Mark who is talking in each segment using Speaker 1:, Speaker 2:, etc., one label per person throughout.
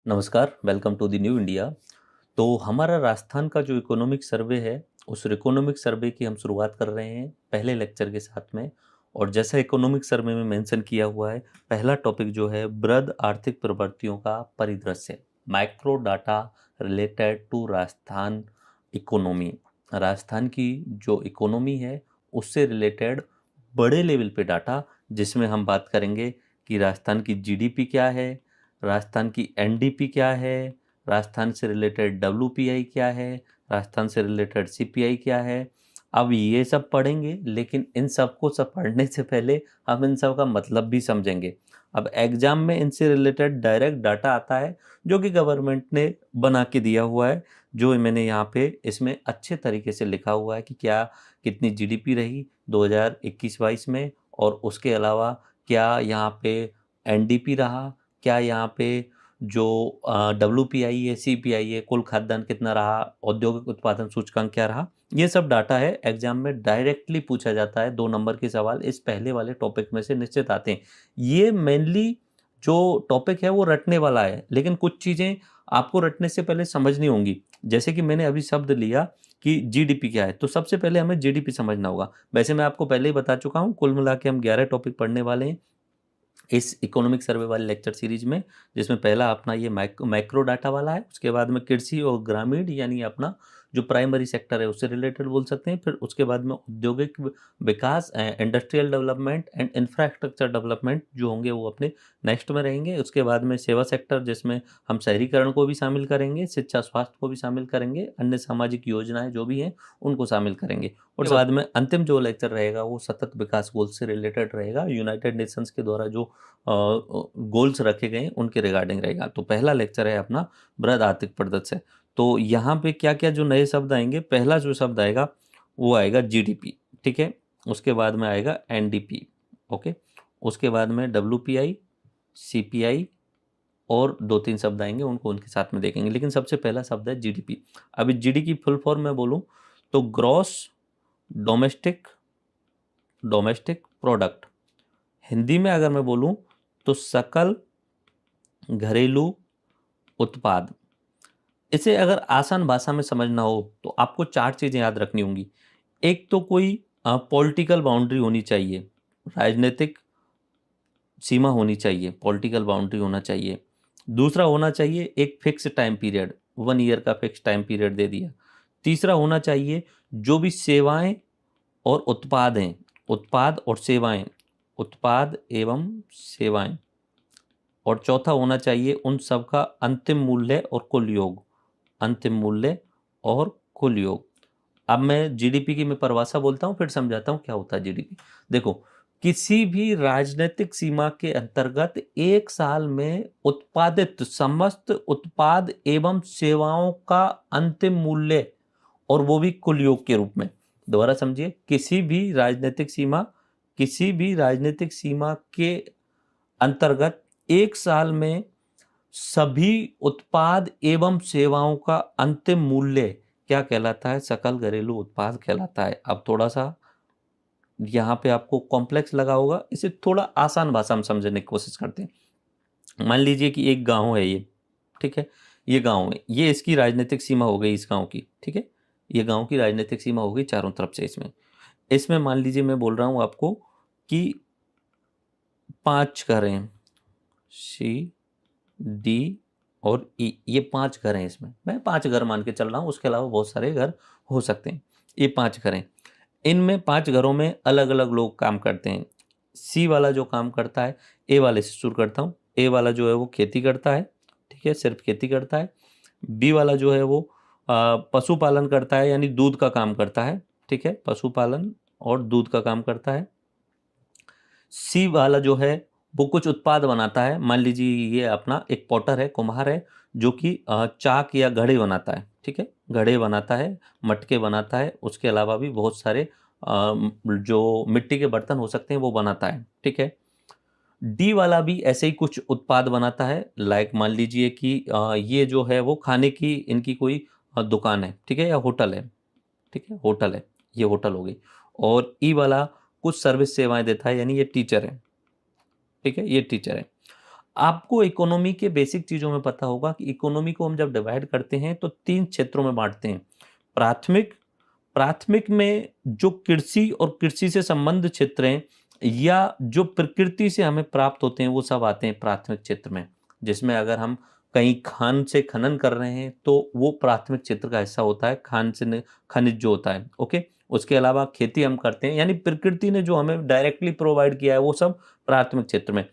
Speaker 1: नमस्कार, welcome to the new India. तो हमारा राजस्थान का जो इकोनॉमिक सर्वे है, उस इकोनॉमिक सर्वे की हम शुरुआत कर रहे हैं पहले लेक्चर के साथ में। और जैसा इकोनॉमिक सर्वे में मेंशन किया हुआ है, पहला टॉपिक जो है वृहद आर्थिक प्रवृत्तियों का परिदृश्य, micro data related to Rajasthan economy. Rajasthan की जो इकोनॉमी है, उससे रिलेटेड बड़े लेवल पे डाटा, जिसमें हम बात करेंगे कि राजस्थान की जीडीपी क्या है, राजस्थान की एनडीपी क्या है, राजस्थान से रिलेटेड डब्ल्यूपीआई क्या है, राजस्थान से रिलेटेड सीपीआई क्या है। अब ये सब पढ़ेंगे, लेकिन इन सब को सब पढ़ने से पहले हम इन सब का मतलब भी समझेंगे। अब एग्जाम में इनसे रिलेटेड डायरेक्ट डाटा आता है, जो कि गवर्नमेंट ने बना के दिया हुआ है, जो मैंने यहाँ पे इसमें अच्छे तरीके से लिखा हुआ है कि क्या कितनी जीडीपी रही 2021-22 में, और उसके अलावा क्या यहाँ पे एनडीपी रहा, क्या यहाँ पे जो डब्ल्यूपीआई है, सीपीआई है, कुल खाद्यान्न कितना रहा, औद्योगिक उत्पादन सूचकांक क्या रहा। ये सब डाटा है, एग्जाम में डायरेक्टली पूछा जाता है। 2 नंबर के सवाल इस पहले वाले टॉपिक में से निश्चित आते हैं। ये मेनली जो टॉपिक है वो रटने वाला है, लेकिन कुछ चीज़ें आपको रटने से पहले समझनी होंगी। जैसे कि मैंने अभी शब्द लिया कि जीडीपी क्या है, तो सबसे पहले हमें जीडीपी समझना होगा। वैसे मैं आपको पहले ही बता चुका हूँ, कुल मिला के हम 11 टॉपिक पढ़ने वाले हैं इस इकोनॉमिक सर्वे वाले लेक्चर सीरीज में, जिसमें पहला अपना ये माइक्रो डाटा वाला है। उसके बाद में कृषि और ग्रामीण, यानी अपना जो प्राइमरी सेक्टर है उससे रिलेटेड बोल सकते हैं। फिर उसके बाद में औद्योगिक विकास, industrial development and infrastructure development जो होंगे वो अपने नेक्स्ट में रहेंगे। उसके बाद में सेवा सेक्टर, जिसमें हम शहरीकरण को भी शामिल करेंगे, शिक्षा स्वास्थ्य को भी शामिल करेंगे, अन्य सामाजिक योजनाएं जो भी हैं उनको शामिल करेंगे। और बाद में अंतिम जो लेक्चर रहेगा वो सतत विकास गोल से रिलेटेड रहेगा, यूनाइटेड नेशंस के द्वारा जो गोल्स रखे गए हैं उनके रिगार्डिंग रहेगा। तो पहला लेक्चर है अपना वृहद आर्थिक प्रदर्शन। तो यहाँ पे क्या क्या जो नए शब्द आएंगे, पहला जो शब्द आएगा वो आएगा जीडीपी, ठीक है। उसके बाद में आएगा एनडीपी, ओके। उसके बाद में डब्ल्यूपीआई, सीपीआई, और 2-3 शब्द आएंगे, उनको उनके साथ में देखेंगे। लेकिन सबसे पहला शब्द है जीडीपी। अभी जीडी की फुल फॉर्म में बोलूँ तो gross domestic domestic product. Hindi में अगर मैं बोलूं तो सकल घरेलू उत्पाद। इसे अगर आसान भाषा में समझना हो तो आपको 4 चीज़ें याद रखनी होंगी। एक तो कोई पॉलिटिकल बाउंड्री होनी चाहिए, राजनीतिक सीमा होनी चाहिए, पॉलिटिकल बाउंड्री होना चाहिए। दूसरा होना चाहिए एक फिक्स टाइम पीरियड, 1 ईयर का फिक्स टाइम पीरियड दे दिया। तीसरा होना चाहिए जो भी सेवाएं और उत्पाद हैं, उत्पाद और सेवाएं, उत्पाद एवं सेवाएं। और चौथा होना चाहिए उन सब का अंतिम मूल्य और कुल योग, अंतिम मूल्य और कुल योग। अब मैं जीडीपी की मैं परिभाषा बोलता हूँ, फिर समझाता हूँ क्या होता है जीडीपी। देखो, किसी भी राजनीतिक सीमा के अंतर्गत एक साल में उत्पादित समस्त उत्पाद एवं सेवाओं का अंतिम मूल्य, और वो भी कुल योग के रूप में। दोबारा समझिए, किसी भी राजनीतिक सीमा, किसी भी राजनीतिक सीमा के अंतर्गत एक साल में सभी उत्पाद एवं सेवाओं का अंतिम मूल्य क्या कहलाता है? सकल घरेलू उत्पाद कहलाता है। अब थोड़ा सा यहाँ पे आपको कॉम्प्लेक्स लगा होगा, इसे थोड़ा आसान भाषा में समझने की कोशिश करते हैं। मान लीजिए कि एक गांव है ये, ठीक है। ये गांव है, ये इसकी राजनीतिक सीमा हो गई इस गांव की, ठीक है। ये गांव की राजनीतिक सीमा हो गई चारों तरफ से। इसमें इसमें मान लीजिए मैं बोल रहा हूँ आपको कि 5 घर हैं, सी डी और ई, ये 5 घर हैं। इसमें मैं 5 घर मान के चल रहा हूँ, उसके अलावा बहुत सारे घर हो सकते हैं। ये 5 घर हैं, इनमें 5 घरों में अलग अलग लोग काम करते हैं। सी वाला जो काम करता है, ए वाले से शुरू करता हूँ, ए वाला जो है वो खेती करता है, ठीक है, सिर्फ खेती करता है। बी वाला जो है वो पशुपालन करता है, यानी दूध का काम करता है, ठीक है, पशुपालन और दूध का काम करता है। सी वाला जो है वो कुछ उत्पाद बनाता है। मान लीजिए ये अपना एक पॉटर है, कुम्हार है, जो कि चाक या घड़े बनाता है, ठीक है, घड़े बनाता है, मटके बनाता है। उसके अलावा भी बहुत सारे जो मिट्टी के बर्तन हो सकते हैं वो बनाता है, ठीक है। डी वाला भी ऐसे ही कुछ उत्पाद बनाता है, लाइक मान लीजिए कि ये जो है वो खाने की इनकी कोई दुकान है, ठीक है, या होटल है, ठीक है, होटल है, ये होटल हो गई। और ई वाला कुछ सर्विस सेवाएं देता है, यानी ये टीचर है, ठीक है, ये टीचर है। आपको इकोनॉमी के बेसिक चीज़ों में पता होगा कि इकोनॉमी को हम जब डिवाइड करते हैं तो 3 क्षेत्रों में बाँटते हैं। प्राथमिक, प्राथमिक में जो कृषि और कृषि से संबद्ध क्षेत्र हैं या जो प्रकृति से हमें प्राप्त होते हैं वो सब आते हैं प्राथमिक क्षेत्र में। जिसमें अगर हम कहीं खान से खनन कर रहे हैं तो वो प्राथमिक क्षेत्र का हिस्सा होता है, खान से खनिज जो होता है, ओके। उसके अलावा खेती हम करते हैं, यानी प्रकृति ने जो हमें डायरेक्टली प्रोवाइड किया है वो सब प्राथमिक क्षेत्र में।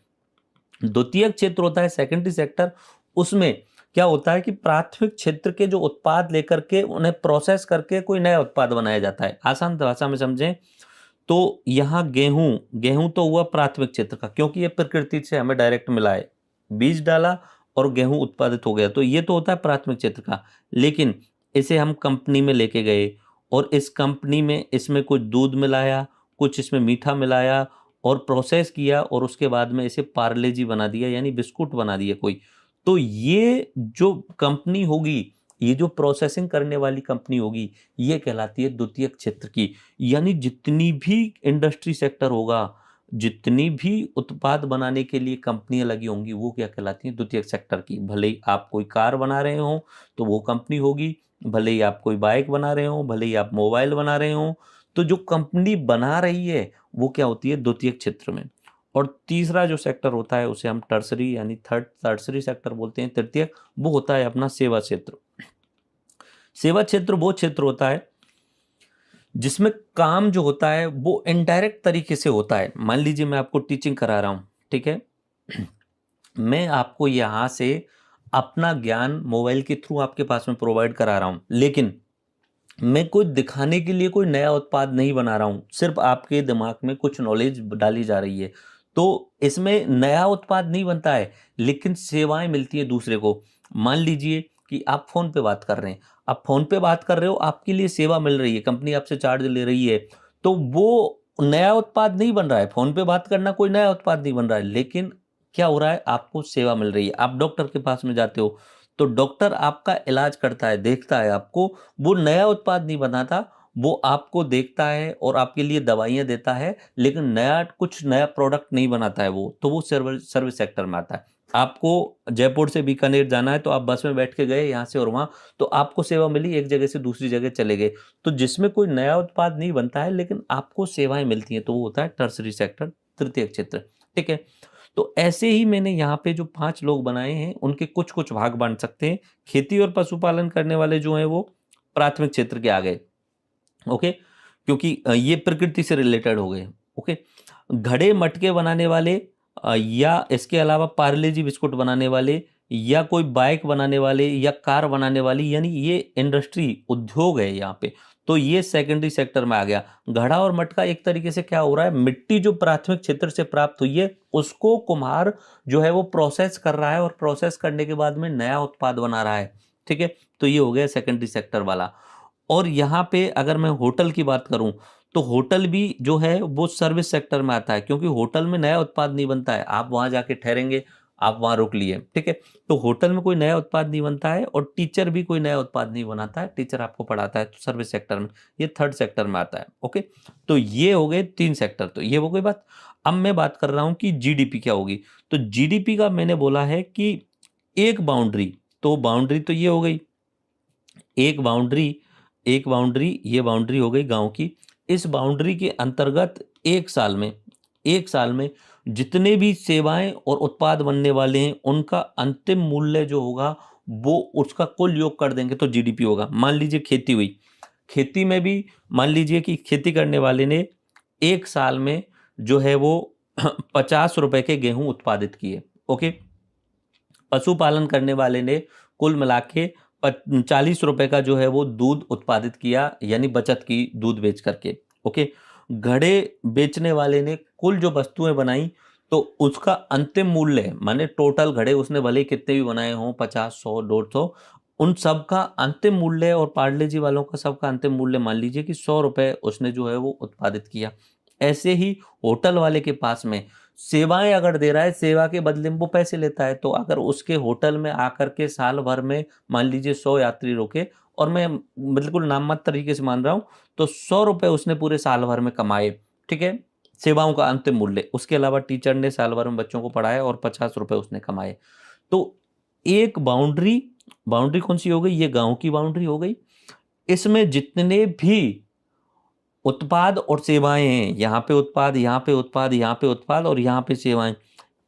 Speaker 1: द्वितीयक क्षेत्र होता है सेकेंडरी सेक्टर, उसमें क्या होता है कि प्राथमिक क्षेत्र के जो उत्पाद लेकर के उन्हें प्रोसेस करके कोई नया उत्पाद बनाया जाता है। आसान भाषा में समझें तो यहाँ गेहूं, गेहूं तो हुआ प्राथमिक क्षेत्र का, क्योंकि ये प्रकृति से हमें डायरेक्ट मिला है, बीज डाला और गेहूं उत्पादित हो गया, तो ये तो होता है प्राथमिक क्षेत्र का। लेकिन इसे हम कंपनी में लेके गए और इस कंपनी में इसमें कुछ दूध मिलाया, कुछ इसमें मीठा मिलाया और प्रोसेस किया और उसके बाद में इसे पार्ले जी बना दिया, यानी बिस्कुट बना दिया कोई। तो ये जो कंपनी होगी, ये जो प्रोसेसिंग करने वाली कंपनी होगी, ये कहलाती है द्वितीयक क्षेत्र की। यानी जितनी भी इंडस्ट्री सेक्टर होगा, जितनी भी उत्पाद बनाने के लिए कंपनियां लगी होंगी, वो क्या कहलाती हैं? द्वितीयक सेक्टर की। भले ही आप कोई कार बना रहे हो तो वो कंपनी होगी, भले ही आप कोई बाइक बना रहे हो, भले ही आप मोबाइल बना रहे हो, तो जो कंपनी बना रही है वो क्या होती है? द्वितीयक क्षेत्र में। और तीसरा जो सेक्टर होता है उसे हम टर्सरी यानी टर्सरी सेक्टर बोलते हैं, तृतीयक, वो होता है अपना सेवा क्षेत्र। सेवा क्षेत्र वो क्षेत्र होता है जिसमें काम जो होता है वो इनडायरेक्ट तरीके से होता है। मान लीजिए मैं आपको टीचिंग करा रहा हूं, ठीक है। मैं आपको यहां से अपना ज्ञान मोबाइल के थ्रू आपके पास में प्रोवाइड करा रहा हूं, लेकिन मैं कुछ दिखाने के लिए कोई नया उत्पाद नहीं बना रहा हूं, सिर्फ आपके दिमाग में कुछ नॉलेज डाली जा रही है। तो इसमें नया उत्पाद नहीं बनता है, लेकिन सेवाएं मिलती है दूसरे को। मान लीजिए कि आप फोन पे बात कर रहे हैं, आप फोन पे बात कर रहे हो, आपके लिए सेवा मिल रही है, कंपनी आपसे चार्ज ले रही है, तो वो नया उत्पाद नहीं बन रहा है। फोन पे बात करना कोई नया उत्पाद नहीं बन रहा है, लेकिन क्या हो रहा है? आपको सेवा मिल रही है। आप डॉक्टर के पास में जाते हो तो डॉक्टर आपका इलाज करता है, देखता है आपको, वो नया उत्पाद नहीं बनाता, वो आपको देखता है और आपके लिए दवाइयाँ देता है, लेकिन कुछ नया प्रोडक्ट नहीं बनाता है वो, तो वो सर्विस सेक्टर में आता है। आपको जयपुर से बीकानेर जाना है तो आप बस में बैठ के गए यहाँ से और वहाँ, तो आपको सेवा मिली, एक जगह से दूसरी जगह चले गए। तो जिसमें कोई नया उत्पाद नहीं बनता है लेकिन आपको सेवाएं मिलती हैं, तो वो होता है टर्सरी सेक्टर, तृतीय क्षेत्र, ठीक है। तो ऐसे ही मैंने यहाँ पे जो 5 लोग बनाए हैं उनके कुछ-कुछ भाग बाँट सकते हैं। खेती और पशुपालन करने वाले जो हैं वो प्राथमिक क्षेत्र के आ गए, ओके? क्योंकि ये प्रकृति से रिलेटेड हो गए, ओके? घड़े मटके बनाने वाले या इसके अलावा पार्ले जी बिस्कुट बनाने वाले या कोई बाइक बनाने वाले या कार बनाने वाली, यानी ये इंडस्ट्री उद्योग है यहाँ पे, तो ये सेकेंडरी सेक्टर में आ गया। घड़ा और मटका एक तरीके से क्या हो रहा है, मिट्टी जो प्राथमिक क्षेत्र से प्राप्त हुई है उसको कुम्हार जो है वो प्रोसेस कर रहा है और प्रोसेस करने के बाद में नया उत्पाद बना रहा है, ठीक है। तो ये हो गया सेकेंडरी सेक्टर वाला। और यहाँ पे अगर मैं होटल की बात करूं तो होटल भी जो है वो सर्विस सेक्टर में आता है, क्योंकि होटल में नया उत्पाद नहीं बनता है। आप वहां जाके ठहरेंगे, आप वहां रुक लिए, ठीक है। तो होटल में कोई नया उत्पाद नहीं बनता है और टीचर भी कोई नया उत्पाद नहीं बनाता है, टीचर आपको पढ़ाता है, तो सर्विस सेक्टर में, ये थर्ड सेक्टर में आता है, ओके। तो ये हो गए 3 सेक्टर, तो ये हो गई बात। अब मैं बात कर रहा हूं कि जीडीपी क्या होगी। तो जीडीपी का मैंने बोला है कि एक बाउंड्री, तो बाउंड्री तो ये हो गई, एक बाउंड्री, एक बाउंड्री, ये बाउंड्री हो गई गांव की। इस बाउंड्री के अंतर्गत एक साल में जितने भी सेवाएं और उत्पाद बनने वाले हैं उनका अंतिम मूल्य जो होगा वो उसका कुल योग कर देंगे तो जीडीपी होगा। मान लीजिए खेती हुई, खेती में भी मान लीजिए कि खेती करने वाले ने एक साल में जो है वो 50 रुपए के गेहूं उत्पादित किए, ओके। पशुपालन करने वाले ने कुल मिला के 40 रुपए का जो है वो दूध उत्पादित किया, यानी बचत की दूध बेच करके, ओके। घड़े बेचने वाले ने कुल जो वस्तुएं बनाई तो उसका अंतिम मूल्य माने टोटल घड़े उसने भले ही कितने भी बनाए हों, 50, 100, 150, उन सब का अंतिम मूल्य, और पार्ले जी वालों का सबका अंतिम मूल्य मान लीजिए कि 100 रुपए उसने जो है वो उत्पादित किया। ऐसे ही होटल वाले के पास में सेवाएं अगर दे रहा है, सेवा के बदले में वो पैसे लेता है। तो अगर उसके होटल में आकर के साल भर में मान लीजिए 100 यात्री रुके, और मैं बिल्कुल नाममात्र तरीके से मान रहा हूं, तो 100 रुपए उसने पूरे साल भर में कमाए, ठीक है। सेवाओं का अंतिम मूल्य, उसके अलावा टीचर ने साल भर में बच्चों को पढ़ाया और 50 रुपए उसने कमाए। तो एक बाउंड्री, बाउंड्री कौन सी हो गई, ये गांव की बाउंड्री हो गई। इसमें जितने भी उत्पाद और सेवाएं हैं, यहाँ पे उत्पाद, यहाँ पे उत्पाद, यहाँ पे उत्पाद और यहाँ पे सेवाएं,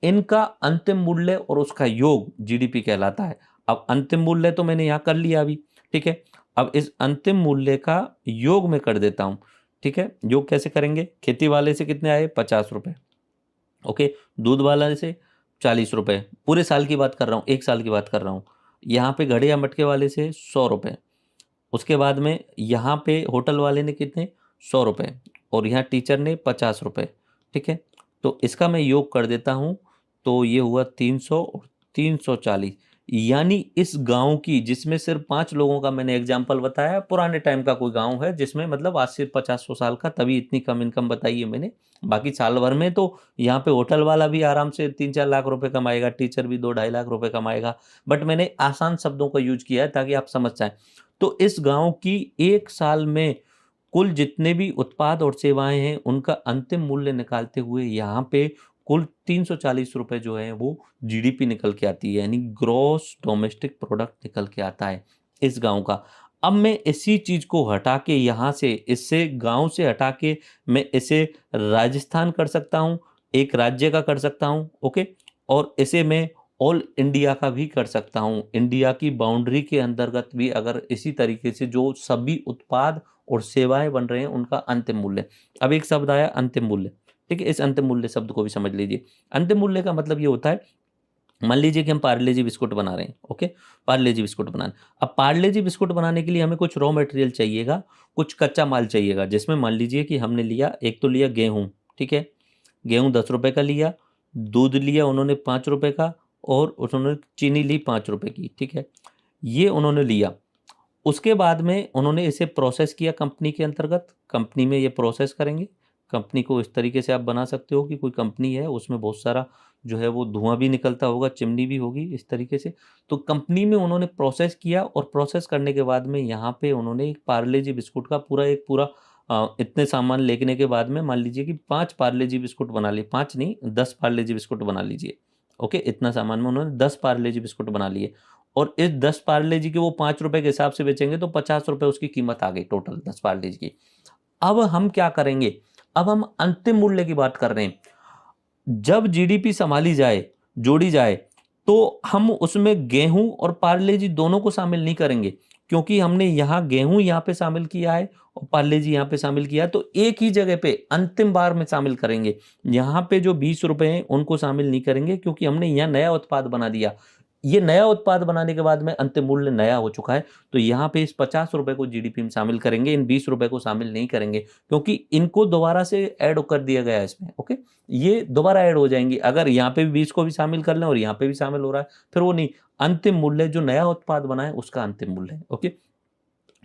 Speaker 1: इनका अंतिम मूल्य और उसका योग जीडीपी कहलाता है। अब अंतिम मूल्य तो मैंने यहाँ कर लिया अभी, ठीक है। अब इस अंतिम मूल्य का योग में कर देता हूँ, ठीक है। योग कैसे करेंगे, खेती वाले से कितने आए, 50 रुपए, ओके। दूध वाले से 40 रुपए, पूरे साल की बात कर रहा हूँ, एक साल की बात कर रहा हूँ। यहाँ पे घड़े या मटके वाले से 100 रुपए, उसके बाद में यहाँ पे होटल वाले ने कितने, 100 रुपए, और यहाँ टीचर ने 50 रुपए, ठीक है। तो इसका मैं योग कर देता हूँ, तो ये हुआ 300 और 340। यानी इस गांव की, जिसमें सिर्फ 5 लोगों का मैंने एग्जाम्पल बताया, पुराने टाइम का कोई गांव है जिसमें मतलब आज से 50-100 साल का, तभी इतनी कम इनकम बताई है मैंने। बाकी साल भर में तो यहाँ पे होटल वाला भी आराम से 3-4 लाख रुपए कमाएगा, टीचर भी 2-2.5 लाख रुपए कमाएगा। बट मैंने आसान शब्दों का यूज किया है ताकि आप समझ जाएं। तो इस गांव की एक साल में कुल जितने भी उत्पाद और सेवाएं हैं उनका अंतिम मूल्य निकालते हुए यहाँ पे कुल 340 रुपए जो है वो जीडीपी निकल के आती है, यानी ग्रॉस डोमेस्टिक प्रोडक्ट निकल के आता है इस गांव का। अब मैं इसी चीज को हटा के यहाँ से, इससे गांव से हटा के मैं इसे राजस्थान कर सकता हूँ, एक राज्य का कर सकता हूँ, ओके। और इसे मैं ऑल इंडिया का भी कर सकता हूँ, इंडिया की बाउंड्री के अंतर्गत भी अगर इसी तरीके से जो सभी उत्पाद और सेवाएं बन रहे हैं उनका अंतिम मूल्य। अब एक शब्द आया अंतिम मूल्य, ठीक है। इस अंतिम मूल्य शब्द को भी समझ लीजिए। अंतिम मूल्य का मतलब ये होता है, मान लीजिए कि हम पार्ले जी बिस्कुट बना रहे हैं, ओके। पार्ले जी बिस्कुट बनाने, अब पार्ले जी बिस्कुट बनाने के लिए हमें कुछ रॉ मटेरियल चाहिएगा, कुछ कच्चा माल चाहिएगा, जिसमें मान लीजिए कि हमने लिया, एक तो लिया गेहूं, ठीक है। गेहूं 10 रुपए का लिया, दूध लिया उन्होंने 5 रुपए का, और उन्होंने चीनी ली 5 रुपए की, ठीक है। ये उन्होंने लिया। उसके बाद में उन्होंने इसे प्रोसेस किया कंपनी के अंतर्गत, कंपनी में ये प्रोसेस करेंगे। कंपनी को इस तरीके से आप बना सकते हो कि कोई कंपनी है उसमें बहुत सारा जो है वो धुआं भी निकलता होगा, चिमनी भी होगी, इस तरीके से। तो कंपनी में उन्होंने प्रोसेस किया, और प्रोसेस करने के बाद में यहाँ पे उन्होंने एक पार्ले जी बिस्कुट का पूरा इतने सामान लेने के बाद में मान लीजिए कि 5 पार्ले जी बिस्कुट बना लिए, 5 नहीं 10 पार्ले जी बिस्कुट बना लीजिए, ओके। इतना सामान में उन्होंने 10 पार्ले जी बिस्कुट बना लिए, और इस 10 पार्ले जी के वो 5 रुपए के हिसाब से बेचेंगे तो 50 रुपए उसकी कीमत आ गई टोटल 10 पार्ले जी की। अब हम क्या करेंगे, अब हम अंतिम मूल्य की बात कर रहे हैं। जब जीडीपी संभाली जाए, जोड़ी जाए, तो हम उसमें गेहूं और पार्ले जी दोनों को शामिल नहीं करेंगे, क्योंकि हमने यहाँ गेहूं यहाँ पे शामिल किया है और पार्ले जी यहाँ पे शामिल किया, तो एक ही जगह पे अंतिम बार में शामिल करेंगे। यहाँ पे जो 20 रुपए हैं उनको शामिल नहीं करेंगे, क्योंकि हमने यहाँ नया उत्पाद बना दिया। ये नया उत्पाद बनाने के बाद में अंतिम मूल्य नया हो चुका है, तो यहाँ पे इस 50 रुपए को जीडीपी में शामिल करेंगे, इन 20 रुपए को शामिल नहीं करेंगे, क्योंकि इनको दोबारा से ऐड कर दिया गया है इसमें, ओके। ये दोबारा ऐड हो जाएंगी, अगर यहाँ पे भी 20 को भी शामिल कर लें और यहाँ पे भी शामिल हो रहा है, फिर वो नहीं, अंतिम मूल्य जो नया उत्पाद बना है उसका अंतिम मूल्य है, ओके।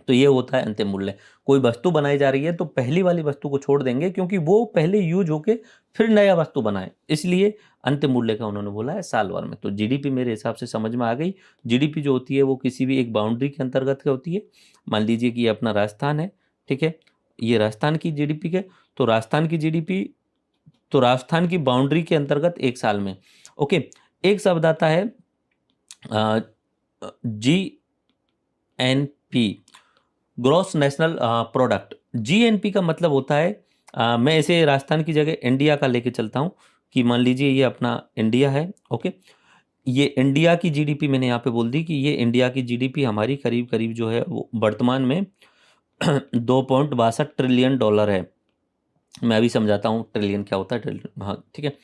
Speaker 1: तो ये होता है अंतिम मूल्य। कोई वस्तु बनाई जा रही है तो पहली वाली वस्तु को छोड़ देंगे, क्योंकि वो पहले यूज होके फिर नया वस्तु बनाए, इसलिए अंतिम मूल्य का उन्होंने बोला है साल भर में। तो जीडीपी मेरे हिसाब से समझ में आ गई। जीडीपी जो होती है वो किसी भी एक बाउंड्री के अंतर्गत क्या होती है। मान लीजिए कि ये अपना राजस्थान है, ठीक है। ये राजस्थान की जीडीपी के, तो राजस्थान की जीडीपी, तो राजस्थान की बाउंड्री के अंतर्गत एक साल में, ओके। एक शब्द आता है GNP, gross national product. GNP का मतलब होता है, मैं इसे राजस्थान की जगह इंडिया का लेके चलता हूँ, कि मान लीजिए ये अपना इंडिया है, ओके। ये इंडिया की जीडीपी मैंने यहाँ पे बोल दी कि ये इंडिया की जीडीपी हमारी करीब करीब जो है वो वर्तमान में 2.62 ट्रिलियन डॉलर है। मैं अभी समझाता हूँ ट्रिलियन क्या होता है, ट्रिलियन, हाँ ठीक है।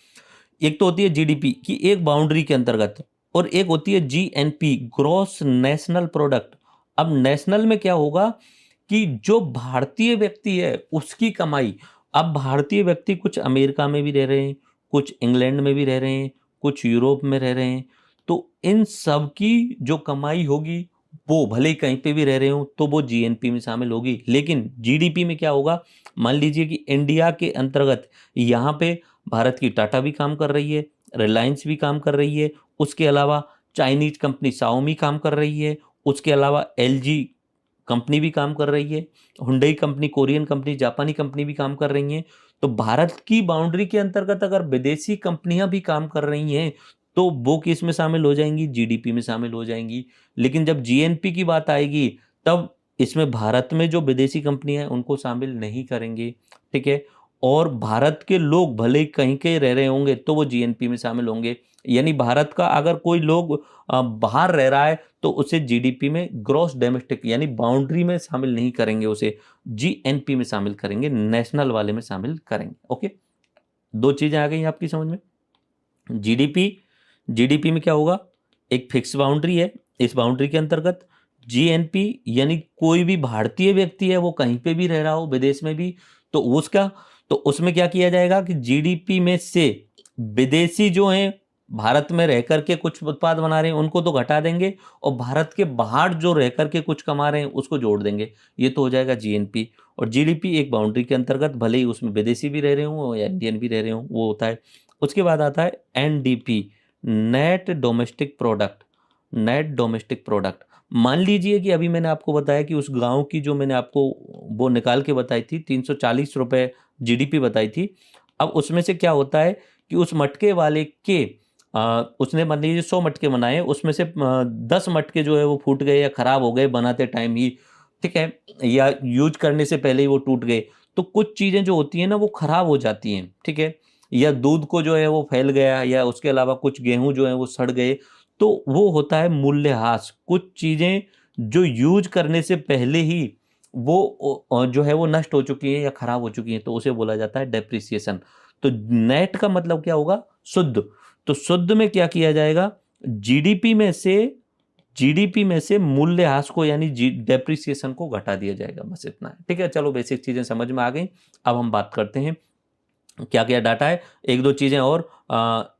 Speaker 1: एक तो होती है जीडीपी की एक बाउंड्री के अंतर्गत, और एक होती है जीएनपी, ग्रॉस नेशनल प्रोडक्ट। अब नेशनल में क्या होगा कि जो भारतीय व्यक्ति है उसकी कमाई, अब भारतीय व्यक्ति कुछ अमेरिका में भी रह रहे हैं, कुछ इंग्लैंड में भी रह रहे हैं, कुछ यूरोप में रह रहे हैं, तो इन सब की जो कमाई होगी वो भले ही कहीं पे भी रह रहे हो तो वो जीएनपी में शामिल होगी। लेकिन जीडीपी में क्या होगा, मान लीजिए कि इंडिया के अंतर्गत यहाँ पे भारत की टाटा भी काम कर रही है, रिलायंस भी काम कर रही है, उसके अलावा चाइनीज कंपनी शाओमी काम कर रही है, उसके अलावा एलजी कंपनी भी काम कर रही है, हुंडई कंपनी, कोरियन कंपनी, जापानी कंपनी भी काम कर रही हैं। तो भारत की बाउंड्री के अंतर्गत अगर विदेशी कंपनियां भी काम कर रही हैं तो वो किस में शामिल हो जाएंगी, जीडीपी में शामिल हो जाएंगी। लेकिन जब जीएनपी की बात आएगी तब इसमें भारत में जो विदेशी कंपनियां हैं उनको शामिल नहीं करेंगे, ठीक है। और भारत के लोग भले ही कहीं के रह रहे होंगे तो वो जीएनपी में शामिल होंगे। यानी भारत का अगर कोई लोग बाहर रह रहा है तो उसे जीडीपी में, ग्रॉस डोमेस्टिक यानी बाउंड्री में शामिल नहीं करेंगे, उसे जीएनपी में शामिल करेंगे, नेशनल वाले में शामिल करेंगे। ओके, दो चीजें आ गई आपकी समझ में। जीडीपी, जीडीपी में क्या होगा, एक फिक्स बाउंड्री है, इस बाउंड्री के अंतर्गत जीएनपी यानी कोई भी भारतीय व्यक्ति है वो कहीं पे भी रह रहा हो विदेश में भी, तो उसका, तो उसमें क्या किया जाएगा कि जीडीपी में से विदेशी जो हैं भारत में रह करके कुछ उत्पाद बना रहे हैं उनको तो घटा देंगे, और भारत के बाहर जो रह करके कुछ कमा रहे हैं उसको जोड़ देंगे। ये तो हो जाएगा जीएनपी। और जीडीपी एक बाउंड्री के अंतर्गत, भले ही उसमें विदेशी भी रह रहे हों या इंडियन भी रह रहे हों, वो होता है। उसके बाद आता है NDP, net domestic product. Net domestic product, मान लीजिए कि अभी मैंने आपको बताया कि उस गांव की जो मैंने आपको वो निकाल के बताई थी 340 रुपए जीडीपी बताई थी। अब उसमें से क्या होता है कि उस मटके वाले के उसने मान लीजिए 100 मटके बनाए, उसमें से 10 मटके जो है वो फूट गए या खराब हो गए बनाते टाइम ही, ठीक है, या यूज करने से पहले ही वो टूट गए। तो कुछ चीजें जो होती हैं ना वो खराब हो जाती हैं, ठीक है, या दूध को जो है वो फैल गया, या उसके अलावा कुछ गेहूं जो है वो सड़ गए, तो वो होता है मूल्यह्रास। कुछ चीजें जो यूज करने से पहले ही वो जो है वो नष्ट हो चुकी हैं या खराब हो चुकी हैं, तो उसे बोला जाता है डेप्रिसिएशन। तो नेट का मतलब क्या होगा, शुद्ध। तो शुद्ध में क्या किया जाएगा, जीडीपी में से, जीडीपी में से मूल्यह्रास को यानी डेप्रिसिएशन को घटा दिया जाएगा, बस इतना है, ठीक है। चलो बेसिक चीजें समझ में आ गई। अब हम बात करते हैं क्या क्या डाटा है, एक दो चीजें और।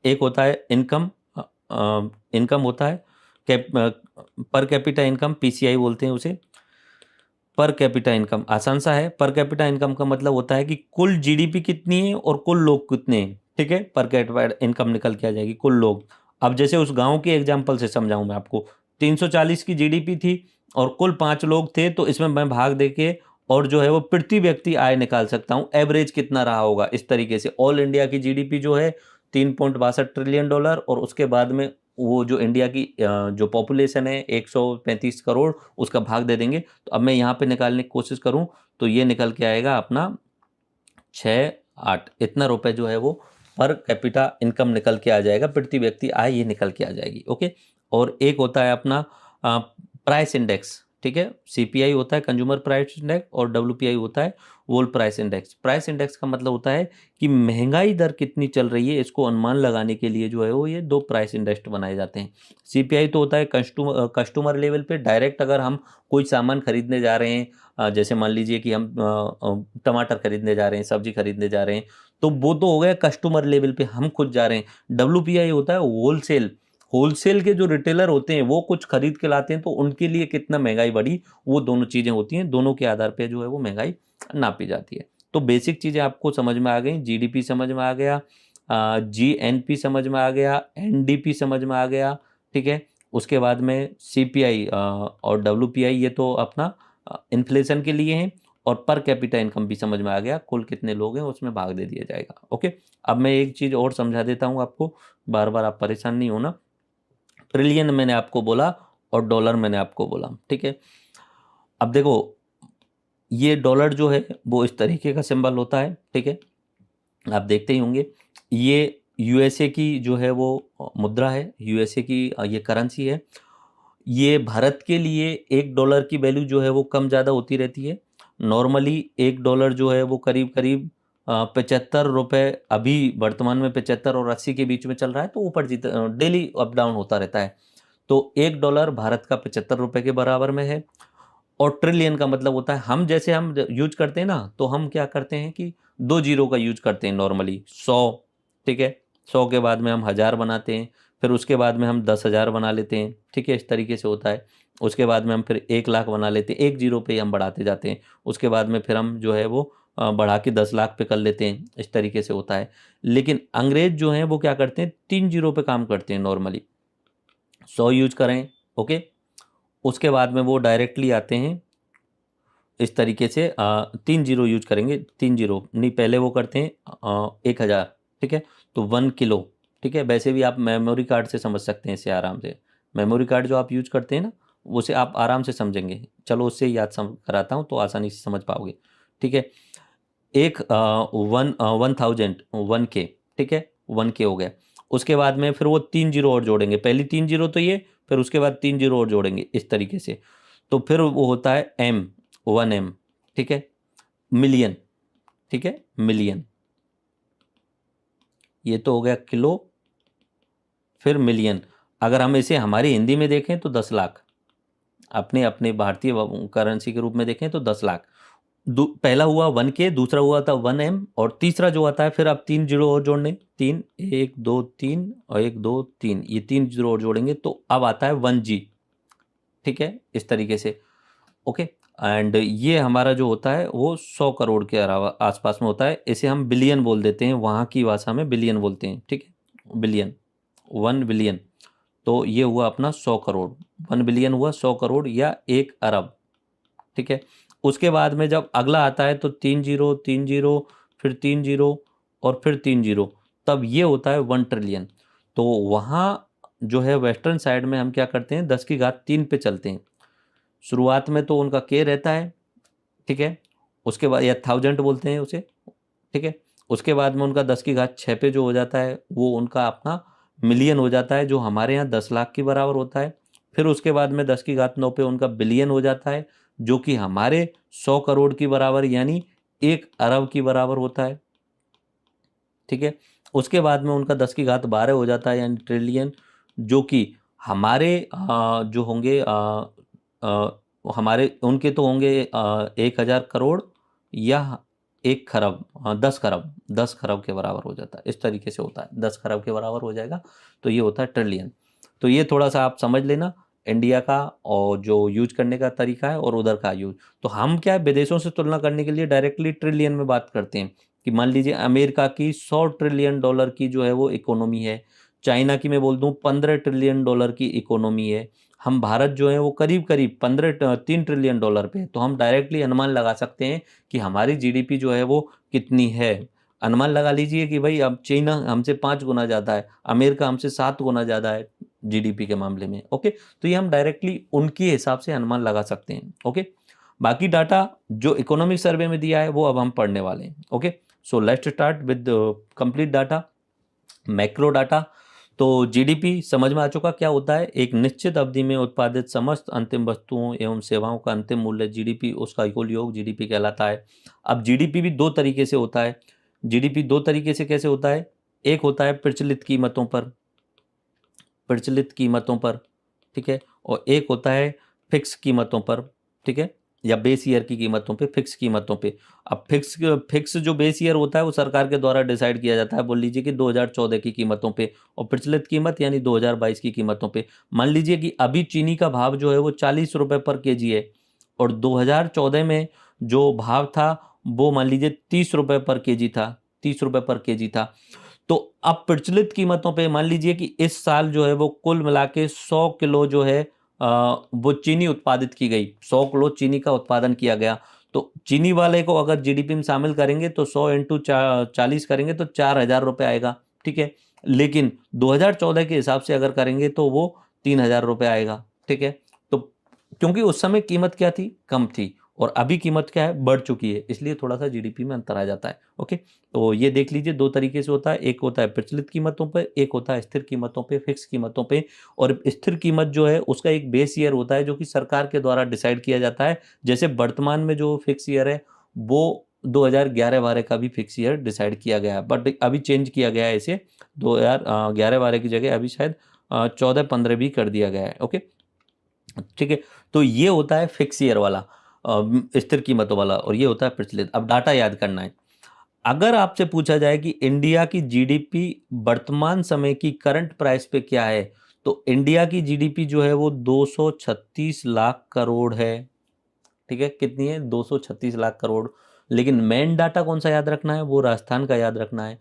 Speaker 1: एक होता है इनकम, इनकम होता है पर कैपिटा इनकम, पीसीआई बोलते हैं उसे। पर कैपिटा इनकम आसान सा है। पर कैपिटा इनकम का मतलब होता है कि कुल जीडीपी कितनी है और कुल लोग कितने हैं, ठीक है। पर कैपिटा इनकम निकल के आ जाएगी, कुल लोग। अब जैसे उस गांव के एग्जांपल से समझाऊं मैं आपको, 340 की जीडीपी थी और कुल 5 लोग थे, तो इसमें मैं भाग देके और जो है वो प्रति व्यक्ति आय निकाल सकता हूं, एवरेज कितना रहा होगा, इस तरीके से। ऑल इंडिया की जीडीपी जो है $3.62 ट्रिलियन, और उसके बाद में वो जो इंडिया की जो पॉपुलेशन है 135 करोड़, उसका भाग दे देंगे। तो अब मैं यहाँ पे निकालने की कोशिश करूँ तो ये निकल के आएगा अपना 6-8, इतना रुपए जो है वो पर कैपिटा इनकम निकल के आ जाएगा, प्रति व्यक्ति आय ये निकल के आ जाएगी। ओके, और एक होता है अपना प्राइस इंडेक्स, ठीक है। सीपीआई होता है कंज्यूमर प्राइस इंडेक्स, और डब्ल्यूपीआई होता है world price index. Price index का मतलब होता है कि महंगाई दर कितनी चल रही है, इसको अनुमान लगाने के लिए जो है वो ये दो प्राइस इंडेक्स बनाए जाते हैं। सीपीआई तो होता है कस्टमर लेवल पे, डायरेक्ट अगर हम कोई सामान खरीदने जा रहे हैं, जैसे मान लीजिए कि हम टमाटर खरीदने जा रहे हैं, सब्जी खरीदने जा रहे हैं, तो वो तो हो गया कस्टमर लेवल पे, हम खुद जा रहे हैं। डब्ल्यूपीआई होता है होलसेल, होलसेल के जो रिटेलर होते हैं वो कुछ खरीद के लाते हैं, तो उनके लिए कितना महंगाई बढ़ी, वो दोनों चीजें होती हैं, दोनों के आधार पे जो है वो महंगाई नापी जाती है। तो बेसिक चीजें आपको समझ में आ गई, जीडीपी समझ में आ गया, जीएनपी समझ में आ गया, एनडीपी समझ में आ गया, ठीक है। उसके बाद में सीपीआई और डब्ल्यूपीआई ये तो अपना इन्फ्लेशन के लिए हैं, और पर कैपिटा इनकम भी समझ में आ गया, कुल कितने लोग हैं उसमें भाग दे दिया जाएगा। ओके, अब मैं एक चीज और समझा देता हूँ आपको, बार बार आप परेशान नहीं होना। ट्रिलियन मैंने आपको बोला और डॉलर मैंने आपको बोला, ठीक है। अब देखो, ये डॉलर जो है वो इस तरीके का सिंबल होता है, ठीक है, आप देखते ही होंगे। ये यूएसए की जो है वो मुद्रा है, यूएसए की ये करेंसी है। ये भारत के लिए $1 की वैल्यू जो है वो कम ज़्यादा होती रहती है। नॉर्मली $1 जो है वो करीब करीब 75 रुपये, अभी वर्तमान में 75 और 80 के बीच में चल रहा है, तो ऊपर डेली अप डाउन होता रहता है। तो $1 भारत का 75 रुपये के बराबर में है। और ट्रिलियन का मतलब होता है, हम जैसे हम यूज करते हैं ना, तो हम क्या करते हैं कि 2 जीरो का यूज करते हैं नॉर्मली, 100, ठीक है, 100 के बाद में हम 1000 बनाते हैं, फिर उसके बाद में हम 10,000 बना लेते हैं, ठीक है, इस तरीके से होता है। उसके बाद में हम फिर 1 लाख बना लेते हैं, 1 जीरो पे ही हम बढ़ाते जाते हैं। उसके बाद में फिर हम जो है वो बढ़ा के 10 लाख पे कर लेते हैं, इस तरीके से होता है। लेकिन अंग्रेज जो हैं वो क्या करते हैं, 3 जीरो पे काम करते हैं नॉर्मली। 100 यूज करें, ओके, उसके बाद में वो डायरेक्टली आते हैं इस तरीके से 3 जीरो यूज करेंगे, 3 जीरो नहीं, पहले वो करते हैं 1000, ठीक है, तो 1 किलो, ठीक है। वैसे भी आप मेमोरी कार्ड से समझ सकते हैं इसे आराम से, मेमोरी कार्ड जो आप यूज करते हैं ना, उसे आप आराम से समझेंगे। चलो उससे याद कराता हूँ तो आसानी से समझ पाओगे, ठीक है। एक 1000 1K, ठीक है, 1K हो गया। उसके बाद में फिर वो 3 जीरो और जोड़ेंगे, पहली 3 जीरो तो ये, फिर उसके बाद 3 जीरो और जोड़ेंगे इस तरीके से, तो फिर वो होता है M, 1M, ठीक है, मिलियन, ठीक है, मिलियन। ये तो हो गया किलो, फिर मिलियन। अगर हम इसे हमारी हिंदी में देखें तो 10 लाख, अपने अपने भारतीय करेंसी के रूप में देखें तो 10 लाख। पहला हुआ 1K, दूसरा हुआ था 1M, और तीसरा जो आता है, फिर आप 3 जीरो और जोड़ने, 3, 1 2 3 और 1 2 3, ये 3 जीरो और जोड़ेंगे तो अब आता है 1G, ठीक है, इस तरीके से। ओके, एंड ये हमारा जो होता है वो 100 करोड़ के अलावा आसपास में होता है। इसे हम बिलियन बोल देते हैं, वहाँ की भाषा में बिलियन बोलते हैं, ठीक है, बिलियन, 1 बिलियन। तो ये हुआ अपना 100 करोड़, 1 बिलियन हुआ 100 करोड़ या 1 अरब, ठीक है। उसके बाद में जब अगला आता है तो 3 जीरो, 3 जीरो, फिर 3 जीरो और फिर 3 जीरो, तब ये होता है 1 ट्रिलियन। तो वहाँ जो है वेस्टर्न साइड में हम क्या करते हैं, 10 की घात 3 पे चलते हैं। शुरुआत में तो उनका के रहता है, ठीक है, उसके बाद या 1000 बोलते हैं उसे, ठीक है। उसके बाद में उनका 10 की घात 6 पे जो हो जाता है वो उनका अपना मिलियन हो जाता है, जो हमारे यहाँ 10 लाख के बराबर होता है। फिर उसके बाद में 10 की घात 9 पे उनका बिलियन हो जाता है, जो कि हमारे 100 करोड़ की बराबर यानी 1 अरब की बराबर होता है, ठीक है। उसके बाद में उनका 10 की घात 12 हो जाता है यानी ट्रिलियन, जो कि हमारे जो होंगे हमारे उनके तो होंगे 1000 करोड़ या 1 खरब, 10 खरब, 10 खरब के बराबर हो जाता है, इस तरीके से होता है, 10 खरब के बराबर हो जाएगा, तो ये होता है ट्रिलियन। तो ये थोड़ा सा आप समझ लेना इंडिया का और जो यूज करने का तरीका है और उधर का यूज। तो हम क्या है, विदेशों से तुलना करने के लिए डायरेक्टली ट्रिलियन में बात करते हैं, कि मान लीजिए अमेरिका की 100 ट्रिलियन डॉलर की जो है वो इकोनॉमी है, चाइना की मैं बोल दूं 15 ट्रिलियन डॉलर की इकोनॉमी है, हम भारत जो है वो करीब करीब 3 ट्रिलियन डॉलर पे है। तो हम डायरेक्टली अनुमान लगा सकते हैं कि हमारी जीडीपी जो है वो कितनी है। अनुमान लगा लीजिए कि भाई अब चाइना हमसे 5 गुना ज़्यादा है, अमेरिका हमसे 7 गुना ज़्यादा है जीडीपी के मामले में, ओके। तो ये हम डायरेक्टली उनके हिसाब से अनुमान लगा सकते हैं, ओके। बाकी डाटा जो इकोनॉमिक सर्वे में दिया है वो अब हम पढ़ने वाले हैं, okay. So let's start with complete data, macro data. तो जीडीपी समझ में आ चुका क्या होता है, एक निश्चित अवधि में उत्पादित समस्त अंतिम वस्तुओं एवं सेवाओं का अंतिम मूल्य जीडीपी, उसका कुल योग जीडीपी कहलाता है। अब जीडीपी भी दो तरीके से होता है, जीडीपी दो तरीके से कैसे होता है, एक होता है प्रचलित कीमतों पर, प्रचलित कीमतों पर, ठीक है, और एक होता है फिक्स कीमतों पर, ठीक है, या बेस ईयर की कीमतों पे, फिक्स कीमतों पे। अब फिक्स फिक्स जो बेस ईयर होता है वो सरकार के द्वारा डिसाइड किया जाता है, बोल लीजिए कि 2014 की कीमतों पे, और प्रचलित कीमत यानी 2022 की कीमतों पे। मान लीजिए कि अभी चीनी का भाव जो है वो 40 रुपये पर केजी है, और 2014 में जो भाव था वो मान लीजिए 30 रुपये पर केजी था, 30 रुपये पर केजी था। तो अब प्रचलित कीमतों पे मान लीजिए कि इस साल जो है वो कुल मिला के 100 किलो जो है वो चीनी उत्पादित की गई, 100 किलो चीनी का उत्पादन किया गया। तो चीनी वाले को अगर जीडीपी में शामिल करेंगे तो 100 इंटू 40 करेंगे तो 4,000 रुपये आएगा, ठीक है। लेकिन 2014 के हिसाब से अगर करेंगे तो वो 3,000 रुपये आएगा, ठीक है। तो क्योंकि उस समय कीमत क्या थी, कम थी, और अभी कीमत क्या है, बढ़ चुकी है, इसलिए थोड़ा सा जीडीपी में अंतर आ जाता है, ओके। तो ये देख लीजिए दो तरीके से होता है, एक होता है प्रचलित कीमतों पे, एक होता है स्थिर कीमतों पे, फिक्स कीमतों पे। और स्थिर कीमत जो है उसका एक बेस ईयर होता है जो कि सरकार के द्वारा डिसाइड किया जाता है। जैसे वर्तमान में जो फिक्स ईयर है वो 2011-12 का भी फिक्स ईयर डिसाइड किया गया है, बट अभी चेंज किया गया है इसे, 2011-12 की जगह अभी शायद 14-15 भी कर दिया गया है, ओके, ठीक है। तो ये होता है फिक्स ईयर वाला, स्थिर कीमतों वाला, और ये होता है प्रचलित। अब डाटा याद करना है, अगर आपसे पूछा जाए कि इंडिया की जीडीपी वर्तमान समय की करंट प्राइस पे क्या है, तो इंडिया की जीडीपी जो है वो 236 लाख करोड़ है, ठीक है, कितनी है, 236 लाख करोड़। लेकिन मेन डाटा कौन सा याद रखना है, वो राजस्थान का याद रखना है।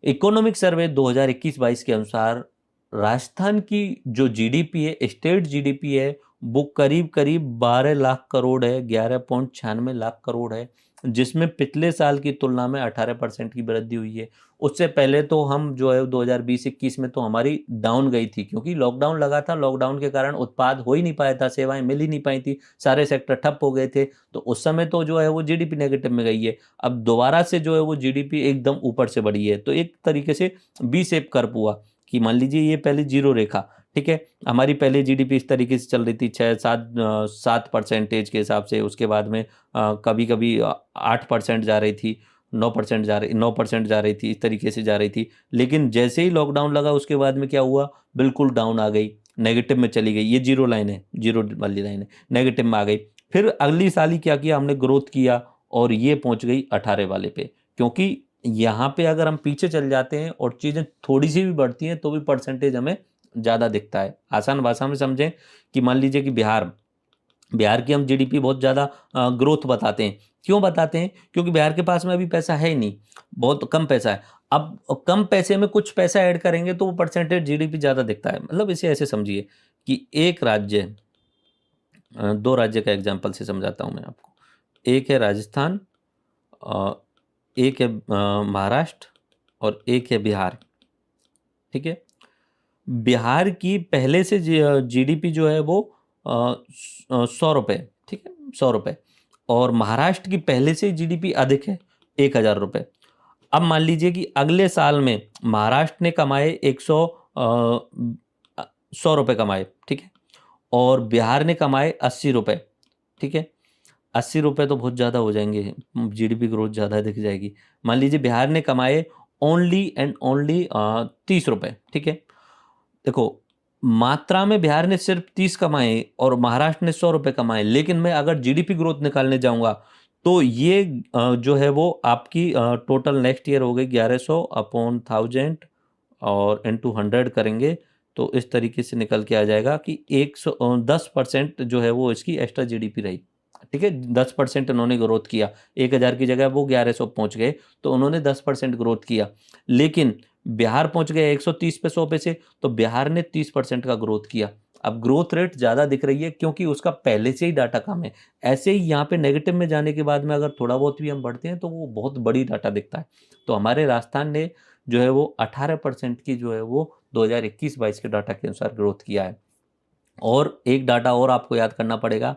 Speaker 1: इकोनॉमिक सर्वे 2021-22 के अनुसार राजस्थान की जो जीडीपी है, स्टेट जीडीपी है, वो करीब करीब 12 लाख करोड़ है, 11.96 लाख करोड़ है, जिसमें पिछले साल की तुलना में 18% की वृद्धि हुई है। उससे पहले तो हम जो है 2020-21 में तो हमारी डाउन गई थी, क्योंकि लॉकडाउन लगा था, लॉकडाउन के कारण उत्पाद हो ही नहीं पाया था, सेवाएं मिल ही नहीं पाई थी, सारे सेक्टर ठप हो गए थे, तो उस समय तो जो है वो जीडीपी नेगेटिव में गई है। अब दोबारा से जो है वो जीडीपी एकदम ऊपर से बढ़ी है, तो एक तरीके से बी शेप कर्व हुआ कि मान लीजिए ये पहले जीरो रेखा, ठीक है, हमारी पहले जीडीपी इस तरीके से चल रही थी 6-7 के हिसाब से, उसके बाद में कभी कभी 8% जा रही थी, 9% जा रही थी, इस तरीके से जा रही थी। लेकिन जैसे ही लॉकडाउन लगा उसके बाद में क्या हुआ, बिल्कुल डाउन आ गई, नेगेटिव में चली गई, ये जीरो लाइन है, जीरो वाली लाइन है, नेगेटिव में आ गई। फिर अगली साल ही क्या किया हमने, ग्रोथ किया और ये पहुंच गई 18 वाले पे। क्योंकि यहाँ पे अगर हम पीछे चल जाते हैं और चीज़ें थोड़ी सी भी बढ़ती हैं तो भी परसेंटेज हमें ज़्यादा दिखता है। आसान भाषा में समझें कि मान लीजिए कि बिहार बिहार की हम जीडीपी बहुत ज़्यादा ग्रोथ बताते हैं। क्यों बताते हैं? क्योंकि बिहार के पास में अभी पैसा है ही नहीं, बहुत कम पैसा है। अब कम पैसे में कुछ पैसा ऐड करेंगे तो वो परसेंटेज जीडीपी ज़्यादा दिखता है। मतलब इसे ऐसे समझिए कि एक राज्य, दो राज्य का एग्जाम्पल से समझाता हूँ मैं आपको। एक है राजस्थान, अ, एक है महाराष्ट्र और एक है बिहार, ठीक है। बिहार की पहले से जीडीपी जो है वो 100 रुपये, ठीक है, 100 रुपये, और महाराष्ट्र की पहले से जीडीपी अधिक है, 1000 रुपये। अब मान लीजिए कि अगले साल में महाराष्ट्र ने कमाए 100 रुपये कमाए, ठीक है, और बिहार ने कमाए 80 रुपये, ठीक है। 80 रुपये तो बहुत ज़्यादा हो जाएंगे, जीडीपी ग्रोथ ज़्यादा दिख जाएगी। मान लीजिए बिहार ने कमाए ओनली एंड ओनली 30 रुपये, ठीक है। देखो, मात्रा में बिहार ने सिर्फ 30 कमाए और महाराष्ट्र ने 100 रुपये कमाए, लेकिन मैं अगर जीडीपी ग्रोथ निकालने जाऊंगा तो ये जो है वो आपकी टोटल नेक्स्ट ईयर हो गई 1100 अपॉन 1000 और इनटू 100 करेंगे तो इस तरीके से निकल के आ जाएगा कि 10% जो है वो इसकी एक्स्ट्रा जीडीपी रही, ठीक है। 10% उन्होंने ग्रोथ किया, 1000 की जगह वो 1100 पहुंच गए, तो उन्होंने 10% ग्रोथ किया। लेकिन बिहार पहुंच गया 130 पे 100 पे से, तो बिहार ने 30% का ग्रोथ किया। अब ग्रोथ रेट ज़्यादा दिख रही है क्योंकि उसका पहले से ही डाटा कम है। ऐसे ही यहाँ पे नेगेटिव में जाने के बाद में अगर थोड़ा बहुत भी हम बढ़ते हैं तो वो बहुत बड़ी डाटा दिखता है। तो हमारे राजस्थान ने जो है वो 18% की जो है वो 2021-22 के डाटा के अनुसार ग्रोथ किया है। और एक डाटा और आपको याद करना पड़ेगा,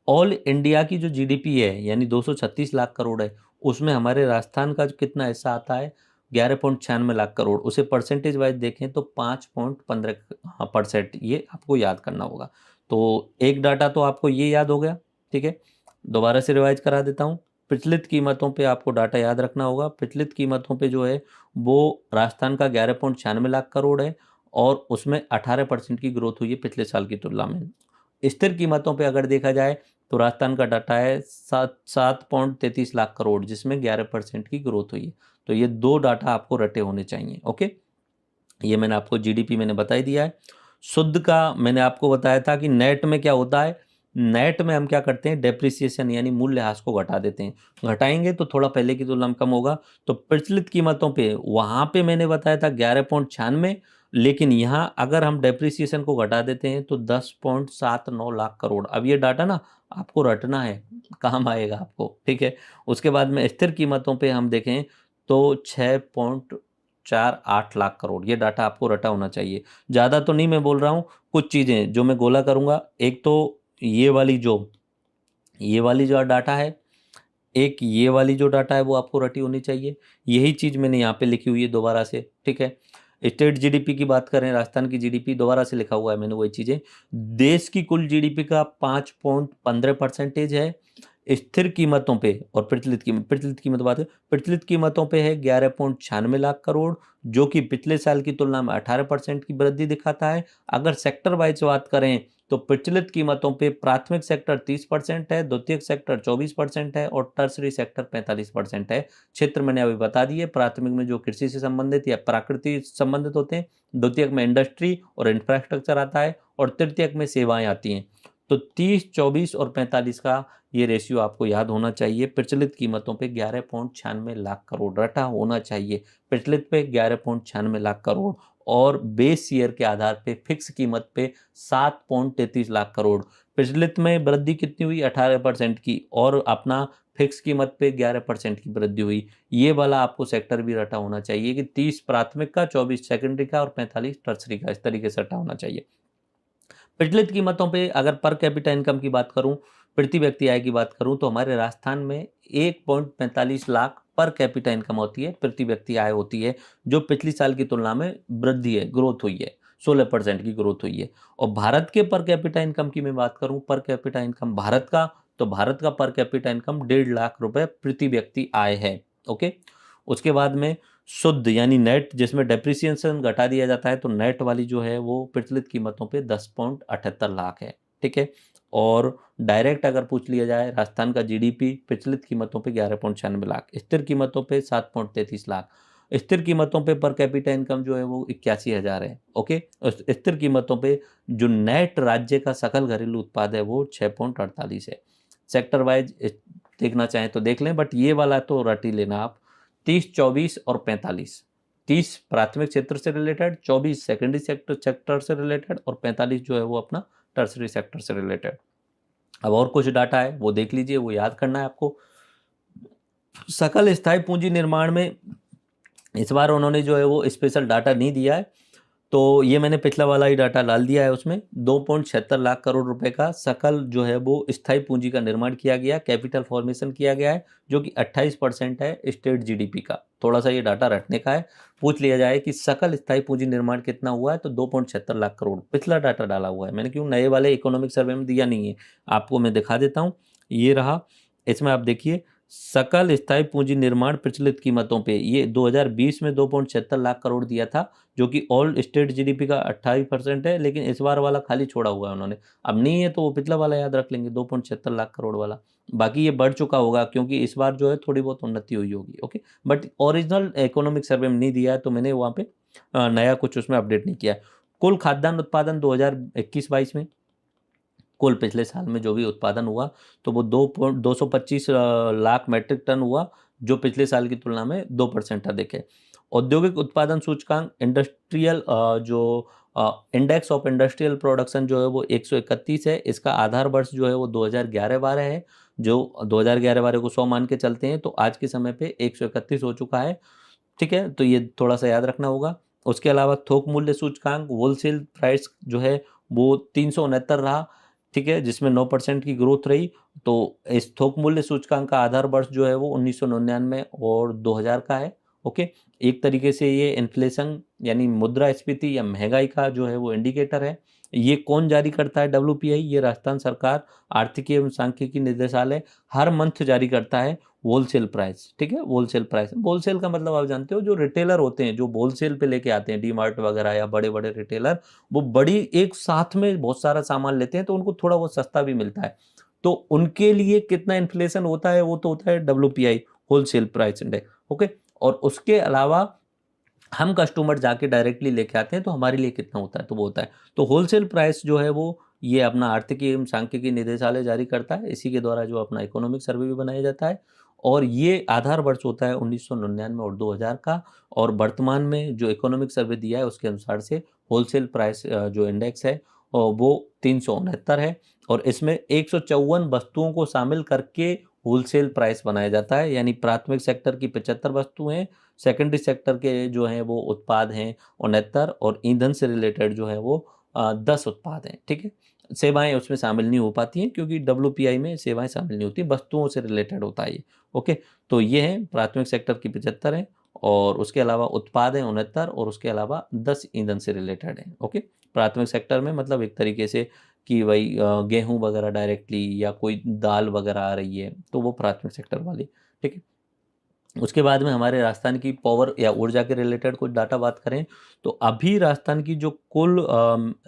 Speaker 1: ऑल इंडिया की जो जीडीपी है यानी 236 लाख करोड़ है, उसमें हमारे राजस्थान का कितना हिस्सा आता है, 11.96 लाख करोड़। उसे परसेंटेज वाइज देखें तो 5.15%, ये आपको याद करना होगा। तो एक डाटा तो आपको ये याद हो गया, ठीक है। दोबारा से रिवाइज करा देता हूँ। प्रचलित कीमतों पे आपको डाटा याद रखना होगा। प्रचलित कीमतों पे जो है वो राजस्थान का 11.96 लाख करोड़ है और उसमें 18% की ग्रोथ हुई है पिछले साल की तुलना में। स्थिर कीमतों पे अगर देखा जाए तो राजस्थान का डाटा है 7.33 लाख करोड़, जिसमें 11% की ग्रोथ हुई है। तो ये दो डाटा आपको रटे होने चाहिए, ओके। ये मैंने आपको जीडीपी मैंने बता ही दिया है। शुद्ध का मैंने आपको बताया था कि नेट में क्या होता है, नेट में हम क्या करते हैं, डेप्रिसिएशन यानी मूल्यह्रास को घटा देते हैं। घटाएंगे तो थोड़ा पहले की तुलना में कम होगा। तो प्रचलित कीमतों पे वहाँ पे मैंने बताया था 11.96, लेकिन यहाँ अगर हम डेप्रिसिएशन को घटा देते हैं तो 10.79 लाख करोड़। अब ये डाटा ना आपको रटना है, काम आएगा आपको, ठीक है। उसके बाद में स्थिर कीमतों पे हम देखें तो 6.48 लाख करोड़, ये डाटा आपको रटा होना चाहिए। ज़्यादा तो नहीं मैं बोल रहा हूँ, कुछ चीज़ें जो मैं गोला करूँगा, एक तो ये वाली जो डाटा है, एक ये वाली जो डाटा है वो आपको रटी होनी चाहिए। यही चीज़ मैंने यहाँ पे लिखी हुई है दोबारा से, ठीक है। स्टेट जीडीपी की बात करें, राजस्थान की जीडीपी दोबारा से लिखा हुआ है मैंने वही चीज़ें। देश की कुल जीडीपी का 5.15% है। स्थिर कीमतों पे और प्रचलित कीमत बात है, प्रचलित कीमतों पे है 11.96 लाख करोड़, जो कि पिछले साल की तुलना में 18% की वृद्धि दिखाता है। अगर सेक्टर वाइज बात करें तो प्रचलित कीमतों पे प्राथमिक सेक्टर 30% है, द्वितीयक सेक्टर 24% है और टर्सरी सेक्टर 45% है। क्षेत्र मैंने अभी बता दिए, प्राथमिक में जो कृषि से संबंधित या प्रकृति से संबंधित होते हैं, द्वितीयक में इंडस्ट्री और इंफ्रास्ट्रक्चर आता है और तृतीयक में सेवाएं आती हैं। तो 30, 24 और 45 का ये रेशियो आपको याद होना चाहिए। प्रचलित कीमतों पे 11.96 लाख करोड़ रटा होना चाहिए। प्रचलित पे 11.96 लाख करोड़ और बेस ईयर के आधार पे फिक्स कीमत पे 7.33 लाख करोड़। प्रचलित में वृद्धि कितनी हुई? 18% की, और अपना फिक्स कीमत पे 11% की वृद्धि हुई। ये वाला आपको सेक्टर भी रटा होना चाहिए कि 30 प्राथमिक का, 24 सेकेंडरी का और 45 टर्सरी का, इस तरीके से रटा होना चाहिए। प्रचलित कीमतों पे अगर पर कैपिटा इनकम की बात करूं, प्रति व्यक्ति आय की बात करूं, तो हमारे राजस्थान में 1.45 लाख पर कैपिटा इनकम होती है, प्रति व्यक्ति आय होती है, जो पिछली साल की तुलना में वृद्धि है, ग्रोथ हुई है, 16% की ग्रोथ हुई है। और भारत के पर कैपिटा इनकम की मैं बात करूं, पर कैपिटा इनकम भारत का, तो भारत का पर कैपिटा इनकम 1.5 लाख रुपए प्रति व्यक्ति आय है। ओके, उसके बाद में शुद्ध यानी नेट, जिसमें डेप्रिसिएशन घटा दिया जाता है, तो नेट वाली जो है वो प्रचलित कीमतों पे 10.78 लाख है। ठीक है, और डायरेक्ट अगर पूछ लिया जाए, राजस्थान का जीडीपी प्रचलित कीमतों पे 11.96 लाख, स्थिर कीमतों पे 7.33 लाख। स्थिर कीमतों पे पर कैपिटा इनकम जो है वो 81,000 है। ओके, स्थिर कीमतों पे जो नेट राज्य का सकल घरेलू उत्पाद है वो 6.48 है। सेक्टर वाइज देखना चाहें तो देख लें, बट ये वाला तो रट ही लेना आप। 30, 24 और 45, 30 प्राथमिक क्षेत्र से रिलेटेड, 24 सेकेंडरी सेक्टर से रिलेटेड, और 45 जो है वो अपना टर्सरी सेक्टर से रिलेटेड। अब और कुछ डाटा है वो देख लीजिए, वो याद करना है आपको। सकल स्थायी पूंजी निर्माण में इस बार उन्होंने जो है वो स्पेशल डाटा नहीं दिया है, तो ये मैंने पिछला वाला ही डाटा डाल दिया है। उसमें 2.76 लाख करोड़ रुपए का सकल जो है वो स्थायी पूंजी का निर्माण किया गया, कैपिटल फॉर्मेशन किया गया है, जो कि 28% है स्टेट जीडीपी का। थोड़ा सा ये डाटा रटने का है, पूछ लिया जाए कि सकल स्थायी पूंजी निर्माण कितना हुआ है, तो 2.76 लाख करोड़ पिछला डाटा डाला हुआ है मैंने, क्यों नए वाले इकोनॉमिक सर्वे में दिया नहीं है। आपको मैं दिखा देता हूँ, ये रहा। इसमें आप देखिए, सकल स्थायी पूंजी निर्माण प्रचलित कीमतों पे ये 2020 में 2.76 लाख करोड़ दिया था, जो कि ऑल स्टेट जीडीपी का 28% है, लेकिन इस बार वाला खाली छोड़ा हुआ है उन्होंने। अब नहीं है तो वो पिछला वाला याद रख लेंगे, 2.76 लाख करोड़ वाला। बाकी ये बढ़ चुका होगा क्योंकि इस बार जो है थोड़ी बहुत उन्नति हुई होगी। Okay, but original economic survey में नहीं दिया है, तो मैंने वहाँ पे नया कुछ उसमें अपडेट नहीं किया है। कुल खाद्यान्न उत्पादन 2021-22 में, कुल पिछले साल में जो भी उत्पादन हुआ, तो वो 225 लाख मैट्रिक टन हुआ, जो पिछले साल की तुलना में 2% अधिक है। औद्योगिक उत्पादन सूचकांक, इंडस्ट्रियल जो इंडेक्स ऑफ इंडस्ट्रियल प्रोडक्शन जो है वो 131 है। इसका आधार वर्ष जो है वो 2011-12 है, जो 2011-12 को 100 मान के चलते हैं, तो आज के समय पे 131 हो चुका है। ठीक है, तो ये थोड़ा सा याद रखना होगा। उसके अलावा थोक मूल्य सूचकांक, होलसेल प्राइस जो है वो 369 रहा। ठीक है, जिसमें 9% की ग्रोथ रही। तो इस थोक मूल्य सूचकांक का आधार वर्ष जो है वो 1999 और 2000 का है। ओके, एक तरीके से ये इन्फ्लेशन यानी मुद्रास्फीति या महंगाई का जो है वो इंडिकेटर है। ये कौन जारी करता है? डब्ल्यूपीआई, ये राजस्थान सरकार आर्थिक एवं सांख्यिकी निदेशालय हर मंथ जारी करता है होलसेल प्राइस। ठीक है, होलसेल प्राइस, होलसेल का मतलब आप जानते हो, जो रिटेलर होते हैं जो होलसेल पे लेके आते हैं, डी मार्ट वगैरह या बड़े बड़े रिटेलर, वो बड़ी एक साथ में बहुत सारा सामान लेते हैं, तो उनको थोड़ा बहुत सस्ता भी मिलता है। तो उनके लिए कितना इन्फ्लेशन होता है, वो तो होता है WPI, wholesale price index. Okay, और उसके अलावा हम कस्टमर जाके डायरेक्टली लेके आते हैं, तो हमारे लिए कितना होता है, तो वो होता है। तो होलसेल प्राइस जो है वो ये अपना आर्थिक एवं सांख्यिकी निदेशालय जारी करता है, इसी के द्वारा जो अपना इकोनॉमिक सर्वे भी बनाया जाता है। और ये आधार वर्ष होता है 1999 और 2000 का। और वर्तमान में जो इकोनॉमिक सर्वे दिया है उसके अनुसार से होलसेल प्राइस जो इंडेक्स है वो 369 है। और इसमें 154 वस्तुओं को शामिल करके होलसेल प्राइस बनाया जाता है, यानी प्राथमिक सेक्टर की 75 वस्तुएं, सेकेंडरी सेक्टर के जो हैं वो उत्पाद हैं 69, और ईंधन से रिलेटेड जो है वो 10 उत्पाद हैं। ठीक है, सेवाएं उसमें शामिल नहीं हो पाती हैं क्योंकि डब्ल्यूपीआई में सेवाएं शामिल नहीं होती, वस्तुओं से रिलेटेड होता है ये। ओके, तो ये है प्राथमिक सेक्टर की 75 है, और उसके अलावा उत्पाद हैं 69, और उसके अलावा 10 ईंधन से रिलेटेड हैं। ओके, प्राथमिक सेक्टर में मतलब एक तरीके से कि भाई गेहूं वगैरह डायरेक्टली या कोई दाल वगैरह आ रही है, तो वो प्राथमिक सेक्टर वाली। ठीक है, उसके बाद में हमारे राजस्थान की पावर या ऊर्जा के रिलेटेड कुछ डाटा बात करें, तो अभी राजस्थान की जो कुल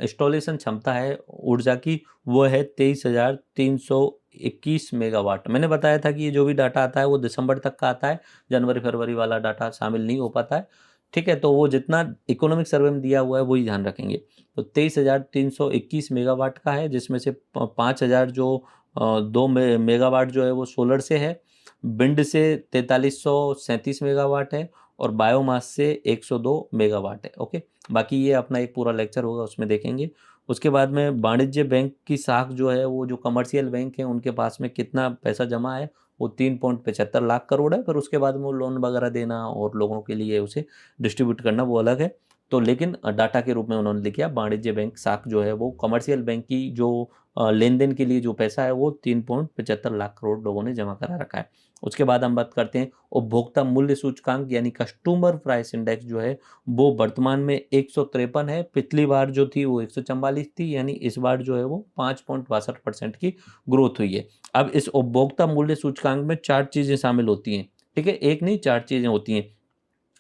Speaker 1: इंस्टॉलेशन क्षमता है ऊर्जा की, वो है 23,321 मेगावाट। मैंने बताया था कि ये जो भी डाटा आता है वो दिसंबर तक का आता है, जनवरी फरवरी वाला डाटा शामिल नहीं हो पाता है। ठीक है, तो वो जितना इकोनॉमिक सर्वे में दिया हुआ है वही ध्यान रखेंगे। तो 23,321 मेगावाट का है, जिसमें से 5,000 जो 2 मेगावाट जो है वो सोलर से है, विंड से 4337 मेगावाट है, और बायोमास से 102 मेगावाट है। ओके, बाकी ये अपना एक पूरा लेक्चर होगा, उसमें देखेंगे। उसके बाद में वाणिज्य बैंक की शाख जो है, वो जो कमर्शियल बैंक है उनके पास में कितना पैसा जमा है, वो 3.75 लाख करोड़ है। फिर उसके बाद में वो लोन वगैरह देना और लोगों के लिए उसे डिस्ट्रीब्यूट करना वो अलग है। तो लेकिन डाटा के रूप में उन्होंने लिखा, वाणिज्य बैंक शाख जो है वो कमर्शियल बैंक की जो लेन देन के लिए जो पैसा है वो 3.75 लाख करोड़ लोगों ने जमा करा रखा है। उसके बाद हम बात करते हैं उपभोक्ता मूल्य सूचकांक यानी कस्टमर प्राइस इंडेक्स जो है वो वर्तमान में 153 है। पिछली बार जो थी वो 144 थी, यानी इस बार जो है वो 5.62% की ग्रोथ हुई है। अब इस उपभोक्ता मूल्य सूचकांक में 4 चीजें शामिल होती हैं, ठीक है, एक नहीं 4 चीजें होती हैं।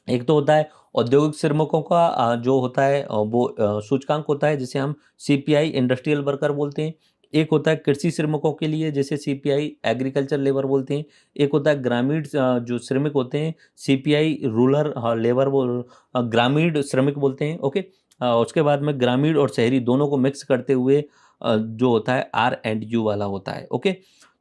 Speaker 1: एक तो होता है औद्योगिक श्रमिकों का जो होता है वो सूचकांक होता है, जिसे हम सीपीआई इंडस्ट्रियल वर्कर बोलते हैं। एक होता है कृषि श्रमिकों के लिए, जिसे सीपीआई एग्रीकल्चर लेबर बोलते हैं। एक होता है ग्रामीण जो श्रमिक होते हैं, सीपीआई रूरल लेबर ग्रामीण श्रमिक बोलते हैं। ओके, उसके बाद में ग्रामीण और शहरी दोनों को मिक्स करते हुए जो होता है R&U वाला होता है। ओके,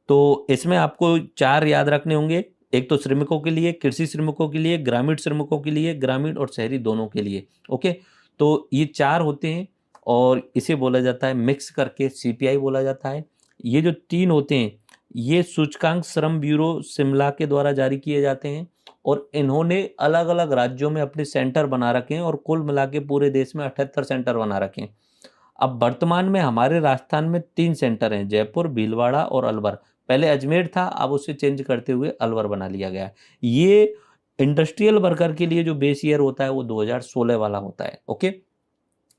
Speaker 1: तो इसमें आपको 4 याद रखने होंगे। एक तो श्रमिकों के लिए, कृषि श्रमिकों के लिए, ग्रामीण श्रमिकों के लिए, ग्रामीण और शहरी दोनों के लिए। ओके, तो ये 4 होते हैं और इसे बोला जाता है मिक्स करके सीपीआई बोला जाता है। ये जो 3 होते हैं ये सूचकांक श्रम ब्यूरो शिमला के द्वारा जारी किए जाते हैं और इन्होंने अलग अलग राज्यों में अपने सेंटर बना रखे हैं और कुल मिला के पूरे देश में 78 सेंटर बना रखे हैं। अब वर्तमान में हमारे राजस्थान में 3 सेंटर हैं, जयपुर, भीलवाड़ा और अलवर। पहले अजमेर था, अब उसे चेंज करते हुए अलवर बना लिया गया है। ये इंडस्ट्रियल वर्कर के लिए जो बेस ईयर होता है वो 2016 वाला होता है। ओके,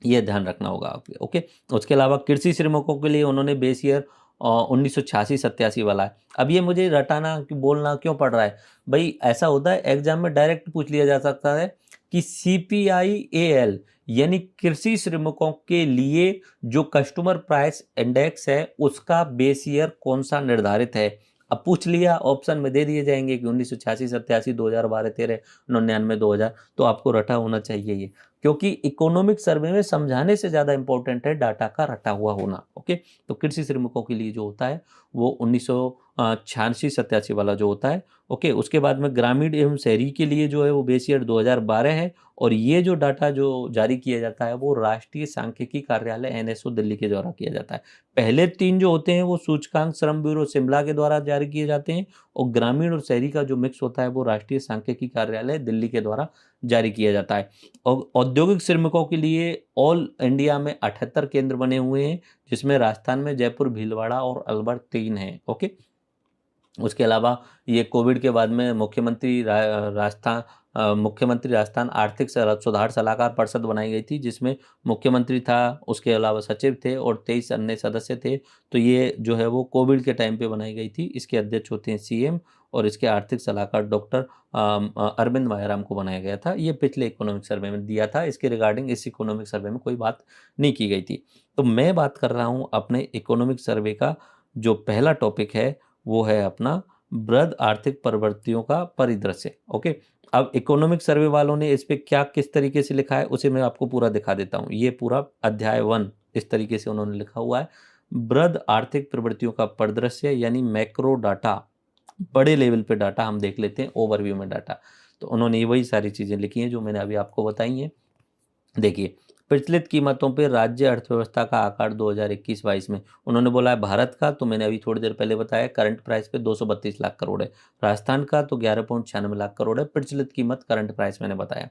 Speaker 1: ये ध्यान रखना होगा आपके। ओके, उसके अलावा कृषि श्रमिकों के लिए उन्होंने बेस ईयर 1986-87 वाला है। अब ये मुझे रटाना बोलना क्यों पड़ रहा है भाई, ऐसा होता है एग्जाम में डायरेक्ट पूछ लिया जा सकता है कि CPIAL यानी कृषि श्रमिकों के लिए जो कस्टमर प्राइस इंडेक्स है उसका बेस ईयर कौन सा निर्धारित है। अब पूछ लिया, ऑप्शन में दे दिए जाएंगे कि 1986-87, 2012-13, 99-2000, तो आपको रटा होना चाहिए ये, क्योंकि इकोनॉमिक सर्वे में समझाने से ज़्यादा इंपॉर्टेंट है डाटा का रटा हुआ होना। ओके, तो कृषि श्रमिकों के लिए जो होता है वो 1986-87 वाला जो होता है। ओके, उसके बाद में ग्रामीण एवं शहरी के लिए जो है वो बेस ईयर 2012 है और ये जो डाटा जो जारी किया जाता है वो राष्ट्रीय सांख्यिकी कार्यालय NSO दिल्ली के द्वारा किया जाता है। पहले 3 जो होते हैं वो सूचकांक श्रम ब्यूरो शिमला के द्वारा जारी किए जाते हैं और ग्रामीण और शहरी का जो मिक्स होता है वो राष्ट्रीय सांख्यिकी कार्यालय दिल्ली के द्वारा जारी किया जाता है। और औद्योगिक श्रमिकों के लिए ऑल इंडिया में 78 केंद्र बने हुए हैं, जिसमें राजस्थान में जयपुर, भीलवाड़ा और अलवर 3 हैं। ओके, उसके अलावा ये कोविड के बाद में मुख्यमंत्री राजस्थान आर्थिक सुधार सलाहकार परिषद बनाई गई थी, जिसमें मुख्यमंत्री था, उसके अलावा सचिव थे और 23 अन्य सदस्य थे। तो ये जो है वो कोविड के टाइम पे बनाई गई थी। इसके अध्यक्ष होते हैं CM और इसके आर्थिक सलाहकार डॉक्टर अरविंद वायाराम को बनाया गया था। ये पिछले इकोनॉमिक सर्वे में दिया था, इसके रिगार्डिंग इस इकोनॉमिक सर्वे में कोई बात नहीं की गई थी। तो मैं बात कर रहा हूँ अपने इकोनॉमिक सर्वे का जो पहला टॉपिक है वो है अपना वृहद आर्थिक प्रवृत्तियों का परिदृश्य। ओके, अब इकोनॉमिक सर्वे वालों ने इस पे क्या किस तरीके से लिखा है उसे मैं आपको पूरा दिखा देता हूँ। ये पूरा अध्याय 1 इस तरीके से उन्होंने लिखा हुआ है, वृहद आर्थिक प्रवृत्तियों का परिदृश्य यानी मैक्रो डाटा, बड़े लेवल पे डाटा हम देख लेते हैं, ओवरव्यू में डाटा। तो उन्होंने ये वही सारी चीज़ें लिखी हैं जो मैंने अभी आपको बताई हैं। देखिए, प्रचलित कीमतों पे राज्य अर्थव्यवस्था का आकार 2021-22 में उन्होंने बोला है भारत का, तो मैंने अभी थोड़ी देर पहले बताया करंट प्राइस पे 232 लाख करोड़ है। राजस्थान का तो 11.96 लाख करोड़ है। प्रचलित कीमत करंट प्राइस मैंने बताया।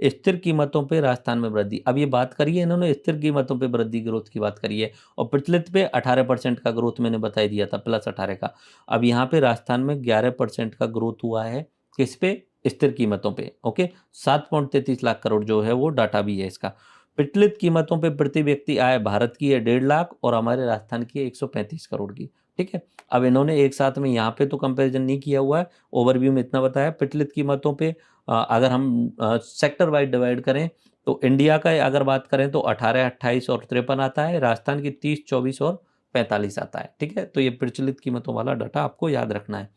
Speaker 1: स्थिर कीमतों पे राजस्थान में वृद्धि, अब ये बात करी है इन्होंने स्थिर कीमतों पे वृद्धि ग्रोथ की बात करी है और प्रचलित पे 18% का ग्रोथ मैंने बता दिया था, +18 का। अब यहाँ पे राजस्थान में 11% का ग्रोथ हुआ है, किस पे, स्थिर कीमतों पे। ओके, 7.33 लाख करोड़ जो है वो डाटा भी है इसका। प्रचलित कीमतों पे प्रति व्यक्ति आय भारत की है 1.5 लाख और हमारे राजस्थान की है 135 करोड़ की। ठीक है, अब इन्होंने एक साथ में यहाँ पे तो कंपैरिजन नहीं किया हुआ है, ओवरव्यू में इतना बताया। प्रचलित कीमतों पे अगर हम सेक्टर वाइज डिवाइड करें तो इंडिया का अगर बात करें तो 18, 28 और 53 आता है, राजस्थान की 30, 24 और 45 आता है। ठीक है, तो ये प्रचलित कीमतों वाला डाटा आपको याद रखना है।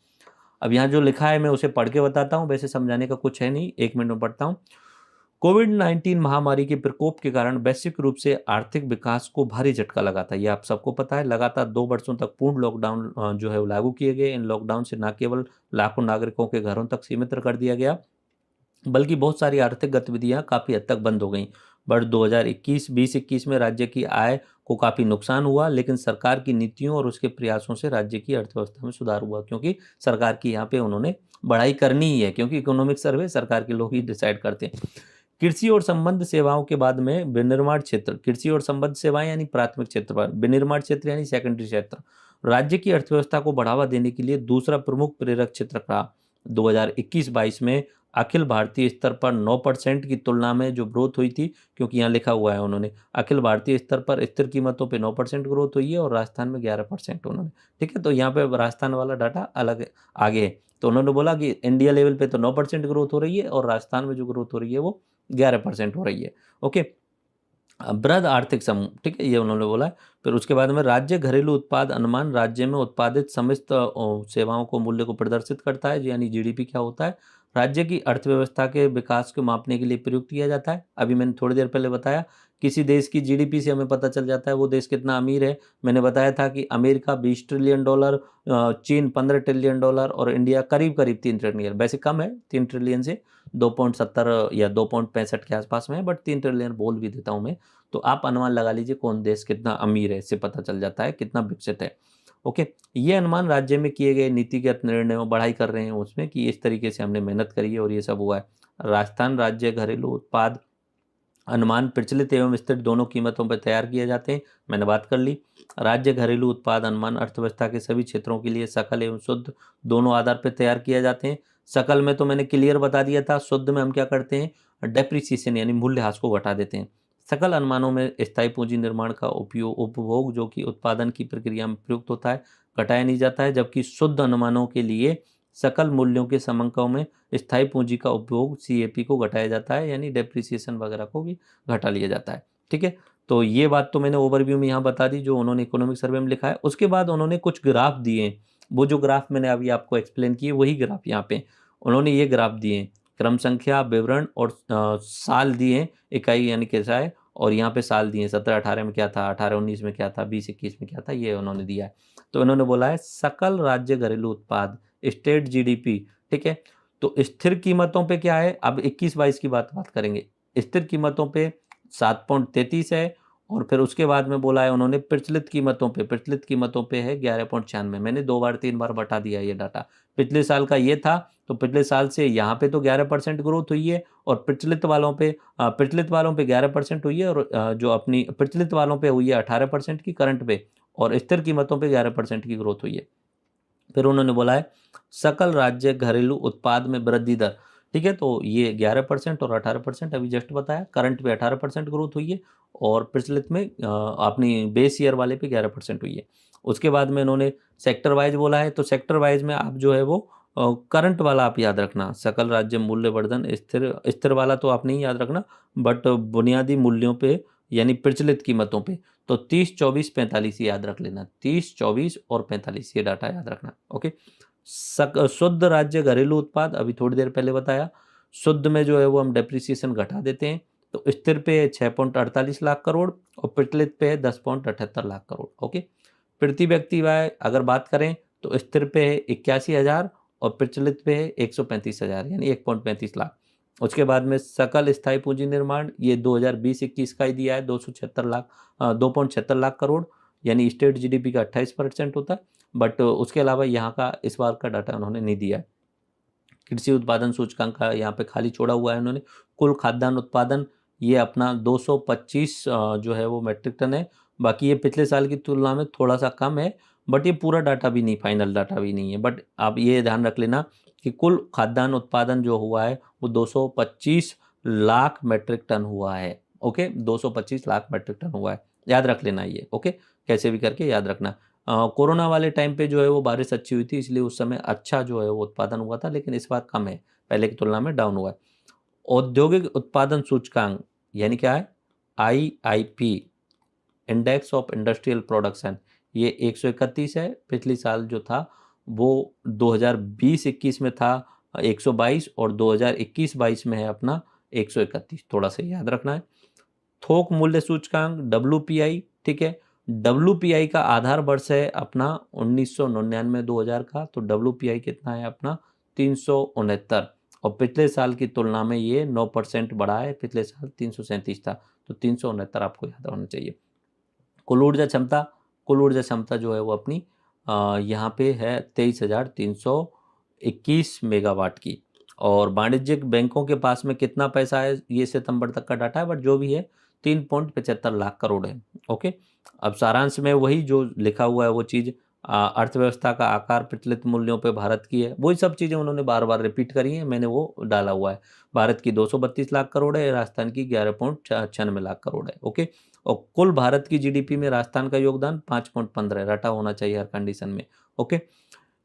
Speaker 1: अब यहाँ जो लिखा है मैं उसे पढ़ के बताता हूँ, वैसे समझाने का कुछ है नहीं, 1 मिनट में पढ़ता हूँ। कोविड-19 महामारी के प्रकोप के कारण वैश्विक रूप से आर्थिक विकास को भारी झटका लगा था, ये आप सबको पता है। लगातार 2 वर्षों तक पूर्ण लॉकडाउन जो है वो लागू किए गए। इन लॉकडाउन से न केवल लाखों नागरिकों के घरों तक सीमित कर दिया गया, बल्कि बहुत सारी आर्थिक गतिविधियां काफ़ी हद तक बंद हो गई। वर्ष 2021 में राज्य की आय को काफ़ी नुकसान हुआ, लेकिन सरकार की नीतियों और उसके प्रयासों से राज्य की अर्थव्यवस्था में सुधार हुआ, क्योंकि सरकार की यहाँ पे उन्होंने बढ़ाई करनी ही है, क्योंकि इकोनॉमिक सर्वे सरकार के लोग ही डिसाइड करते हैं। कृषि और संबद्ध सेवाओं के बाद में विनिर्माण क्षेत्र, कृषि और संबद्ध सेवाएं यानी प्राथमिक क्षेत्र पर, विनिर्माण क्षेत्र यानी सेकेंडरी क्षेत्र राज्य की अर्थव्यवस्था को बढ़ावा देने के लिए दूसरा प्रमुख प्रेरक क्षेत्र रहा। 2021-22 में अखिल भारतीय स्तर पर 9% की तुलना में जो ग्रोथ हुई थी, क्योंकि यहाँ लिखा हुआ है उन्होंने अखिल भारतीय स्तर पर स्थिर कीमतों पे 9% ग्रोथ हुई है और राजस्थान में 11% उन्होंने, ठीक है। तो यहाँ पे राजस्थान वाला डाटा अलग आगे है। तो उन्होंने बोला कि इंडिया लेवल पे तो 9% ग्रोथ हो रही है और राजस्थान में जो ग्रोथ हो रही है वो 11% हो रही है। ओके, बृहद आर्थिक समूह, ठीक है, ये उन्होंने बोला है। फिर उसके बाद में राज्य घरेलू उत्पाद अनुमान राज्य में उत्पादित समस्त सेवाओं को मूल्य को प्रदर्शित करता है, यानी जीडीपी क्या होता है, राज्य की अर्थव्यवस्था के विकास को मापने के लिए प्रयुक्त किया जाता है। अभी मैंने थोड़ी देर पहले बताया किसी देश की जीडीपी से हमें पता चल जाता है वो देश कितना अमीर है। मैंने बताया था कि अमेरिका $20 ट्रिलियन, चीन $15 ट्रिलियन और इंडिया करीब करीब 3 ट्रिलियन, वैसे कम है 3 ट्रिलियन से, 2.70 या 2.65 के आसपास में है, बट 3 ट्रिलियन बोल भी देता हूँ मैं। तो आप अनुमान लगा लीजिए कौन देश कितना अमीर है, इससे पता चल जाता है कितना विकसित है। ओके, ये अनुमान राज्य में किए गए नीतिगत निर्णयों बढ़ाई कर रहे हैं उसमें कि इस तरीके से हमने मेहनत करी है और ये सब हुआ है। राजस्थान राज्य घरेलू उत्पाद अनुमान प्रचलित एवं स्थिर दोनों कीमतों पर तैयार किए जाते हैं, मैंने बात कर ली। राज्य घरेलू उत्पाद अनुमान अर्थव्यवस्था के सभी क्षेत्रों के लिए सकल एवं शुद्ध दोनों आधार पर तैयार किए जाते हैं। सकल में तो मैंने क्लियर बता दिया था, शुद्ध में हम क्या करते हैं, डेप्रिसिएशन यानी मूल्यह्रास को घटा देते हैं। सकल अनुमानों में स्थायी पूंजी निर्माण का उपभोग जो कि उत्पादन की प्रक्रिया में प्रयुक्त होता है घटाया नहीं जाता है, जबकि शुद्ध अनुमानों के लिए सकल मूल्यों के समंकों में स्थायी पूंजी का उपयोग सीएपी को घटाया जाता है, यानी डेप्रिसिएशन वगैरह को भी घटा लिया जाता है, ठीक है। तो ये बात तो मैंने ओवरव्यू में यहाँ बता दी जो उन्होंने इकोनॉमिक सर्वे में लिखा है। उसके बाद उन्होंने कुछ ग्राफ दिए, वो जो ग्राफ मैंने अभी आपको एक्सप्लेन किए वही ग्राफ यहाँ पे उन्होंने ये ग्राफ दिए, क्रम संख्या विवरण और साल दिए, इकाई यानी कैसा है, और यहाँ पे साल दिए 17-18 में क्या था, 18-19 में क्या था, 20-21 में क्या था, ये उन्होंने दिया है। तो उन्होंने बोला है सकल राज्य घरेलू उत्पाद स्टेट जीडीपी, ठीक है। तो स्थिर कीमतों पे क्या है, अब 21-22 की बात करेंगे। स्थिर कीमतों पे 7.33 है, और फिर उसके बाद में बोला है उन्होंने प्रचलित कीमतों पे है 11.96। मैंने 2-3 बार बता दिया ये डाटा। पिछले साल का ये था, तो पिछले साल से यहाँ पे तो 11% ग्रोथ हुई है, और प्रचलित वालों पे 11% हुई है, और जो अपनी प्रचलित वालों पे हुई है 18% की करंट पे, और स्थिर कीमतों पे 11% की ग्रोथ हुई है। फिर उन्होंने बोला है सकल राज्य घरेलू उत्पाद में वृद्धि दर, ठीक है। तो ये 11% और 18% अभी जस्ट बताया, करंट पे 18% ग्रोथ हुई है, और प्रचलित में अपनी बेस ईयर वाले पे 11% हुई है। उसके बाद में इन्होंने सेक्टर वाइज बोला है, तो सेक्टर वाइज में आप जो है वो करंट वाला आप याद रखना, सकल राज्य मूल्य वर्धन, स्थिर स्थिर वाला तो आप नहीं याद रखना, बट बुनियादी मूल्यों पे यानी प्रचलित कीमतों पे तो 30-24-45 याद रख लेना, 30-24 और 45 ये डाटा याद रखना। ओके, शुद्ध राज्य घरेलू उत्पाद अभी थोड़ी देर पहले बताया, शुद्ध में जो है वो हम डेप्रिसिएशन घटा देते हैं, तो स्थिर पे 6.48 लाख करोड़ और प्रचलित पे है 10.78 लाख करोड़। ओके, प्रति व्यक्ति आय अगर बात करें तो स्थिर पे है 81,000 और प्रचलित पे है 135,000 यानी 1.35 लाख। उसके बाद में सकल स्थायी पूंजी निर्माण ये 2020-21 का ही दिया है 2.76 लाख करोड़, यानी स्टेट जीडीपी का 28% होता है, बट उसके अलावा यहाँ का इस बार का डाटा उन्होंने नहीं दिया है। कृषि उत्पादन सूचकांक का यहाँ पे खाली छोड़ा हुआ है उन्होंने। कुल खाद्यान्न उत्पादन ये अपना 225 जो है वो मेट्रिक टन है, बाकी ये पिछले साल की तुलना में थोड़ा सा कम है, बट ये पूरा डाटा भी नहीं, फाइनल डाटा भी नहीं है, बट आप ये ध्यान रख लेना कि कुल खाद्यान्न उत्पादन जो हुआ है वो 225 लाख मेट्रिक टन हुआ है। ओके, 225 लाख मेट्रिक टन हुआ है, याद रख लेना ये। ओके, कैसे भी करके याद रखना। कोरोना वाले टाइम पे जो है वो बारिश अच्छी हुई थी, इसलिए उस समय अच्छा जो है वो उत्पादन हुआ था, लेकिन इस बार कम है, पहले की तुलना में डाउन हुआ है। औद्योगिक उत्पादन सूचकांक यानी क्या है, IIP index of industrial production, ये 131 है, पिछली साल जो था वो 2020-21 में था 122 और 2021-22 में है अपना 131, थोड़ा सा याद रखना है। थोक मूल्य सूचकांक WPI, ठीक है, WPI का आधार वर्ष है अपना 1999-2000 का, तो WPI कितना है अपना 369, और पिछले साल की तुलना में ये 9% बढ़ा है। पिछले साल 337 था, तो 369 आपको याद होना चाहिए। कुल ऊर्जा क्षमता जो है वो अपनी यहाँ पे है 23,321 मेगावाट की। और वाणिज्यिक बैंकों के पास में कितना पैसा है, ये सितंबर तक का डाटा है, बट जो भी है 3.75 लाख करोड़ है। ओके, अब सारांश में वही जो लिखा हुआ है वो चीज़, अर्थव्यवस्था का आकार प्रचलित मूल्यों पे भारत की है, वही सब चीज़ें उन्होंने बार बार रिपीट करी हैं, मैंने वो डाला हुआ है। भारत की 232 लाख करोड़ है, राजस्थान की 11.96 लाख करोड़ है। ओके, और कुल भारत की जीडीपी में राजस्थान का योगदान 5.15 रटा होना चाहिए हर कंडीशन में। ओके,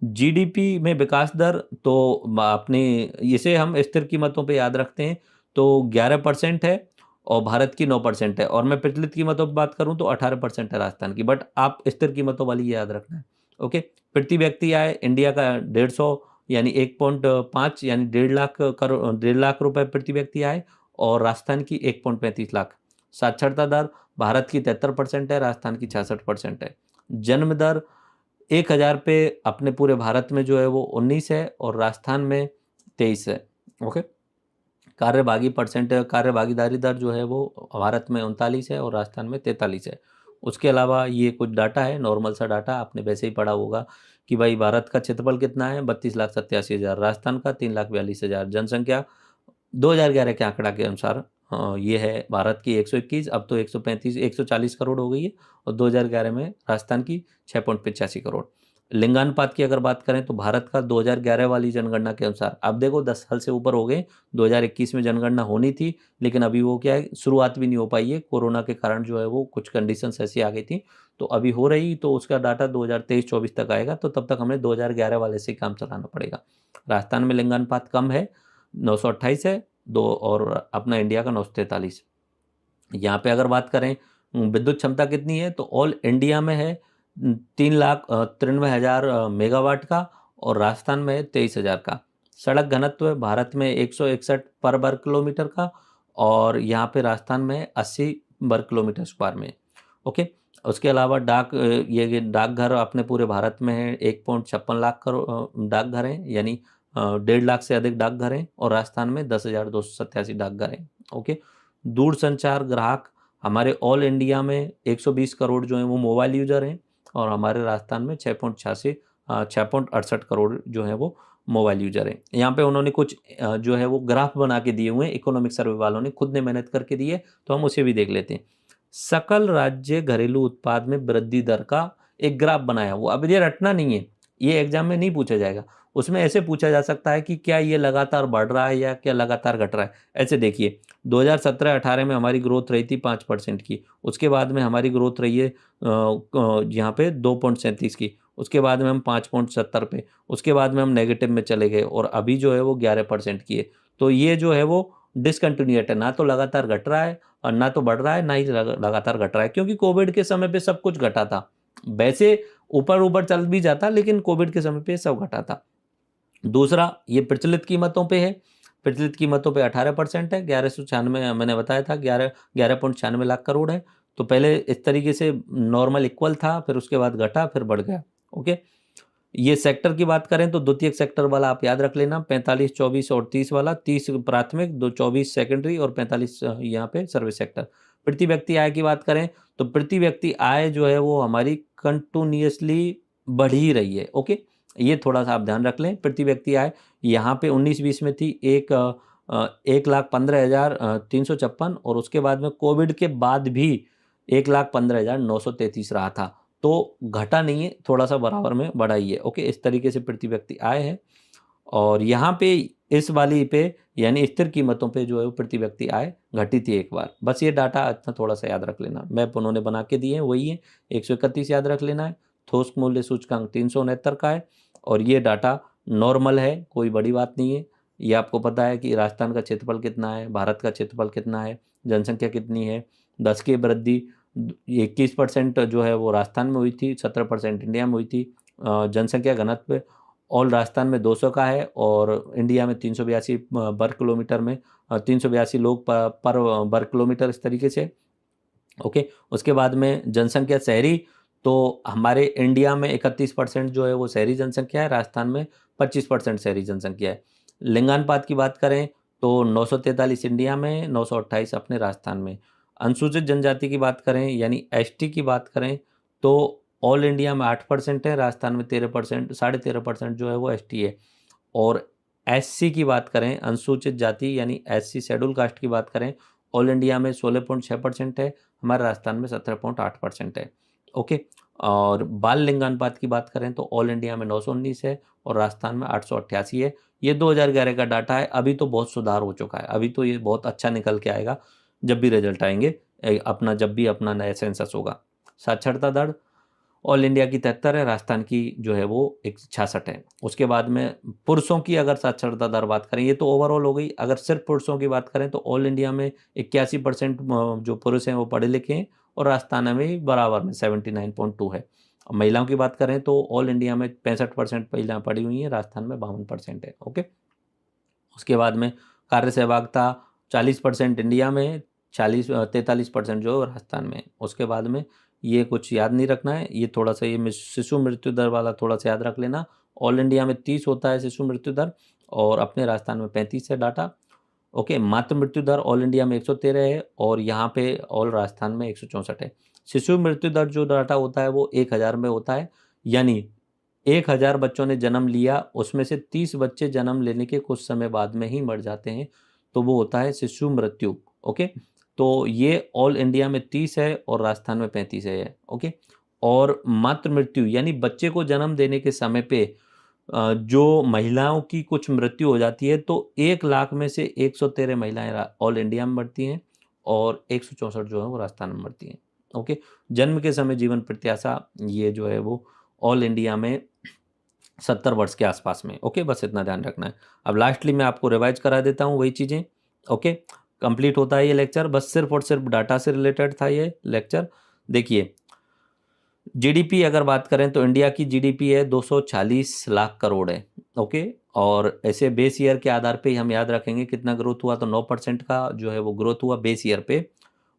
Speaker 1: जीडीपी में विकास दर तो अपने इसे हम स्थिर कीमतों पे याद रखते हैं तो 11% है और भारत की 9% है। और मैं प्रचलित कीमतों पर बात करूं तो 18% है राजस्थान की, बट आप स्थिर कीमतों वाली ये याद रखना है। ओके, प्रति व्यक्ति आय इंडिया का 150 यानी 1.5 यानी 1.5 लाख रुपए प्रति व्यक्ति आय, और राजस्थान की 1.35 लाख। साक्षरता दर भारत की 73% है, राजस्थान की 66% है। जन्म दर 1000 पे अपने पूरे भारत में जो है वो 19 है और राजस्थान में 23 है। ओके, कार्यभागीदारी दर जो है वो भारत में 39 है और राजस्थान में 43 है। उसके अलावा ये कुछ डाटा है, नॉर्मल सा डाटा, आपने वैसे ही पढ़ा होगा कि भाई भारत का क्षेत्रफल कितना है, 32,87,000, राजस्थान का 3,42,000, जनसंख्या 2011 के आंकड़ा के अनुसार ये है भारत की 121, अब तो 135 140 करोड़ हो गई है, और 2011 में राजस्थान की 6.85 करोड़। लिंगानुपात की अगर बात करें तो भारत का 2011 वाली जनगणना के अनुसार, अब देखो 10 साल से ऊपर हो गए, 2021 में जनगणना होनी थी लेकिन अभी वो क्या है, शुरुआत भी नहीं हो पाई है, कोरोना के कारण जो है वो कुछ कंडीशंस ऐसी आ गई थी, तो अभी हो रही, तो उसका डाटा 2023-24 तक आएगा, तो तब तक हमें 2011 वाले से काम चलाना पड़ेगा। राजस्थान में लिंगानुपात कम है, 928 है, दो, और अपना इंडिया का 943। यहाँ पे अगर बात करें विद्युत क्षमता कितनी है, तो ऑल इंडिया में है 3,93,000 मेगावाट का, और राजस्थान में है 23,000 का। सड़क घनत्व है भारत में 161 पर वर्ग किलोमीटर का, और यहाँ पे राजस्थान में 80 वर्ग किलोमीटर स्क्वायर में। ओके, उसके अलावा ये डाकघर अपने पूरे भारत में है 1.56 लाख करोड़ डाकघर हैं, यानी 1.5 लाख से अधिक डाकघर हैं, और राजस्थान में 10,287 डाकघर हैं। ओके, दूरसंचार ग्राहक हमारे ऑल इंडिया में 120 करोड़ जो हैं वो मोबाइल यूजर हैं, और हमारे राजस्थान में 6.68 करोड़ जो हैं वो मोबाइल यूजर हैं। यहाँ पे उन्होंने कुछ जो है वो ग्राफ बना के दिए हुए हैं, इकोनॉमिक सर्वे वालों ने खुद ने मेहनत करके दिए, तो हम उसे भी देख लेते हैं। सकल राज्य घरेलू उत्पाद में वृद्धि दर का एक ग्राफ बनाया, वो अब ये रटना नहीं है, ये एग्जाम में नहीं पूछा जाएगा, उसमें ऐसे पूछा जा सकता है कि क्या ये लगातार बढ़ रहा है या क्या लगातार घट रहा है। ऐसे देखिए, 2017-18 में हमारी ग्रोथ रही थी 5% की, उसके बाद में हमारी ग्रोथ रही है यहाँ पे 2.37 की, उसके बाद में हम 5.70 पे, उसके बाद में हम नेगेटिव में चले गए, और अभी जो है वो 11% की है। तो ये जो है वो डिसकंटिन्यूएट है, ना तो लगातार घट रहा है और ना तो बढ़ रहा है, ना ही लगातार घट रहा है, क्योंकि कोविड के समय पे सब कुछ घटा था। वैसे ऊपर ऊपर चल भी जाता, लेकिन कोविड के समय पे सब घटा था। दूसरा, ये प्रचलित कीमतों पे है, प्रचलित कीमतों पे 18% है, 1196 मैंने बताया था, 11.96 लाख करोड़ है। तो पहले इस तरीके से नॉर्मल इक्वल था, फिर उसके बाद घटा, फिर बढ़ गया। ओके, ये सेक्टर की बात करें तो द्वितीयक सेक्टर वाला आप याद रख लेना, 45, 24 और 30 वाला, 30 प्राथमिक, 24 सेकेंडरी और 45 यहाँ पे सर्विस सेक्टर। प्रति व्यक्ति आय की बात करें तो प्रति व्यक्ति आय जो है वो हमारी कंटिन्यूसली बढ़ ही रही है। ओके, ये थोड़ा सा आप ध्यान रख लें। प्रति व्यक्ति आय यहाँ पे 19-20 में थी 1,15,356, और उसके बाद में कोविड के बाद भी 1,15,933 रहा था, तो घटा नहीं है, थोड़ा सा बराबर में बढ़ा ही है। ओके, इस तरीके से प्रति व्यक्ति आय है। और यहाँ पे इस वाली पे यानी स्थिर कीमतों पे जो है वो प्रति व्यक्ति आय घटी थी एक बार। बस ये डाटा इतना थोड़ा सा याद रख लेना, मैप उन्होंने बना के दिए हैं वही है, 131 याद रख लेना है। ठोस मूल्य सूचकांक 369 का है, और ये डाटा नॉर्मल है, कोई बड़ी बात नहीं है। ये आपको पता है कि राजस्थान का क्षेत्रफल कितना है, भारत का क्षेत्रफल कितना है, जनसंख्या कितनी है, 10 की वृद्धि 21% जो है वो राजस्थान में हुई थी, 17% इंडिया में हुई थी। जनसंख्या घनत्व ऑल राजस्थान में 200 का है, और इंडिया में 382 वर्ग किलोमीटर में 382 लोग पर वर्ग किलोमीटर, इस तरीके से। ओके, उसके बाद में जनसंख्या शहरी, तो हमारे इंडिया में 31% जो है वो शहरी जनसंख्या है, राजस्थान में 25% शहरी जनसंख्या है। लिंगानुपात की बात करें तो 943 इंडिया में, 928 अपने राजस्थान में। अनुसूचित जनजाति की बात करें यानी एसटी की बात करें तो ऑल इंडिया में 8% है, राजस्थान में 13%, 13.5% जो है वो एसटी है। और एससी की बात करें, अनुसूचित जाति यानी एससी शेड्यूल कास्ट की बात करें, ऑल इंडिया में 16.6% है, हमारे राजस्थान में 17.8% है। ओके। और बाल लिंगानुपात की बात करें तो ऑल इंडिया में 919 है और राजस्थान में 888 है। ये 2011 का डाटा है, अभी तो बहुत सुधार हो चुका है, अभी तो ये बहुत अच्छा निकल के आएगा जब भी रिजल्ट आएंगे, जब भी अपना नया सेंसस होगा। साक्षरता दर ऑल इंडिया की 73 है, राजस्थान की जो है वो 66 है। उसके बाद में पुरुषों की अगर साक्षरता दर बात करें, ये तो ओवरऑल हो गई, अगर सिर्फ पुरुषों की बात करें तो ऑल इंडिया में 81% जो पुरुष हैं वो पढ़े लिखे हैं और राजस्थान में भी बराबर में 79.2 है। और महिलाओं की बात करें तो ऑल इंडिया में 65% महिलाएं पढ़ी हुई हैं, राजस्थान में 52% है। ओके। उसके बाद में कार्य सहभागिता 40% इंडिया में, 43% जो राजस्थान में। उसके बाद में ये कुछ याद नहीं रखना है, ये थोड़ा सा ये शिशु मृत्यु दर वाला थोड़ा सा याद रख लेना। ऑल इंडिया में 30 होता है शिशु मृत्यु दर और अपने राजस्थान में 35 है डाटा। ओके। मातृ मृत्यु दर ऑल इंडिया में 113 है और यहाँ पे ऑल राजस्थान में 164 है। शिशु मृत्यु दर जो डाटा होता है वो 1000 में होता है, यानी 1000 बच्चों ने जन्म लिया, उसमें से 30 बच्चे जन्म लेने के कुछ समय बाद में ही मर जाते हैं, तो वो होता है शिशु मृत्यु। ओके। तो ये ऑल इंडिया में 30 है और राजस्थान में 35 है। ओके। और मातृ मृत्यु यानी बच्चे को जन्म देने के समय पे जो महिलाओं की कुछ मृत्यु हो जाती है तो 1 लाख में से 113 महिलाएं ऑल इंडिया में मरती हैं और 164 जो है वो राजस्थान में मरती हैं। ओके। जन्म के समय जीवन प्रत्याशा ये जो है वो ऑल इंडिया में 70 वर्ष के आसपास में। ओके, बस इतना ध्यान रखना है। अब लास्टली मैं आपको रिवाइज करा देता हूँ वही चीज़ें। ओके, कंप्लीट होता है ये लेक्चर, बस सिर्फ और सिर्फ डाटा से रिलेटेड था ये लेक्चर। देखिए, जीडीपी अगर बात करें तो इंडिया की जीडीपी है 240 लाख करोड़ है। ओके। और ऐसे बेस ईयर के आधार पे हम याद रखेंगे कितना ग्रोथ हुआ, तो 9% का जो है वो ग्रोथ हुआ बेस ईयर पे।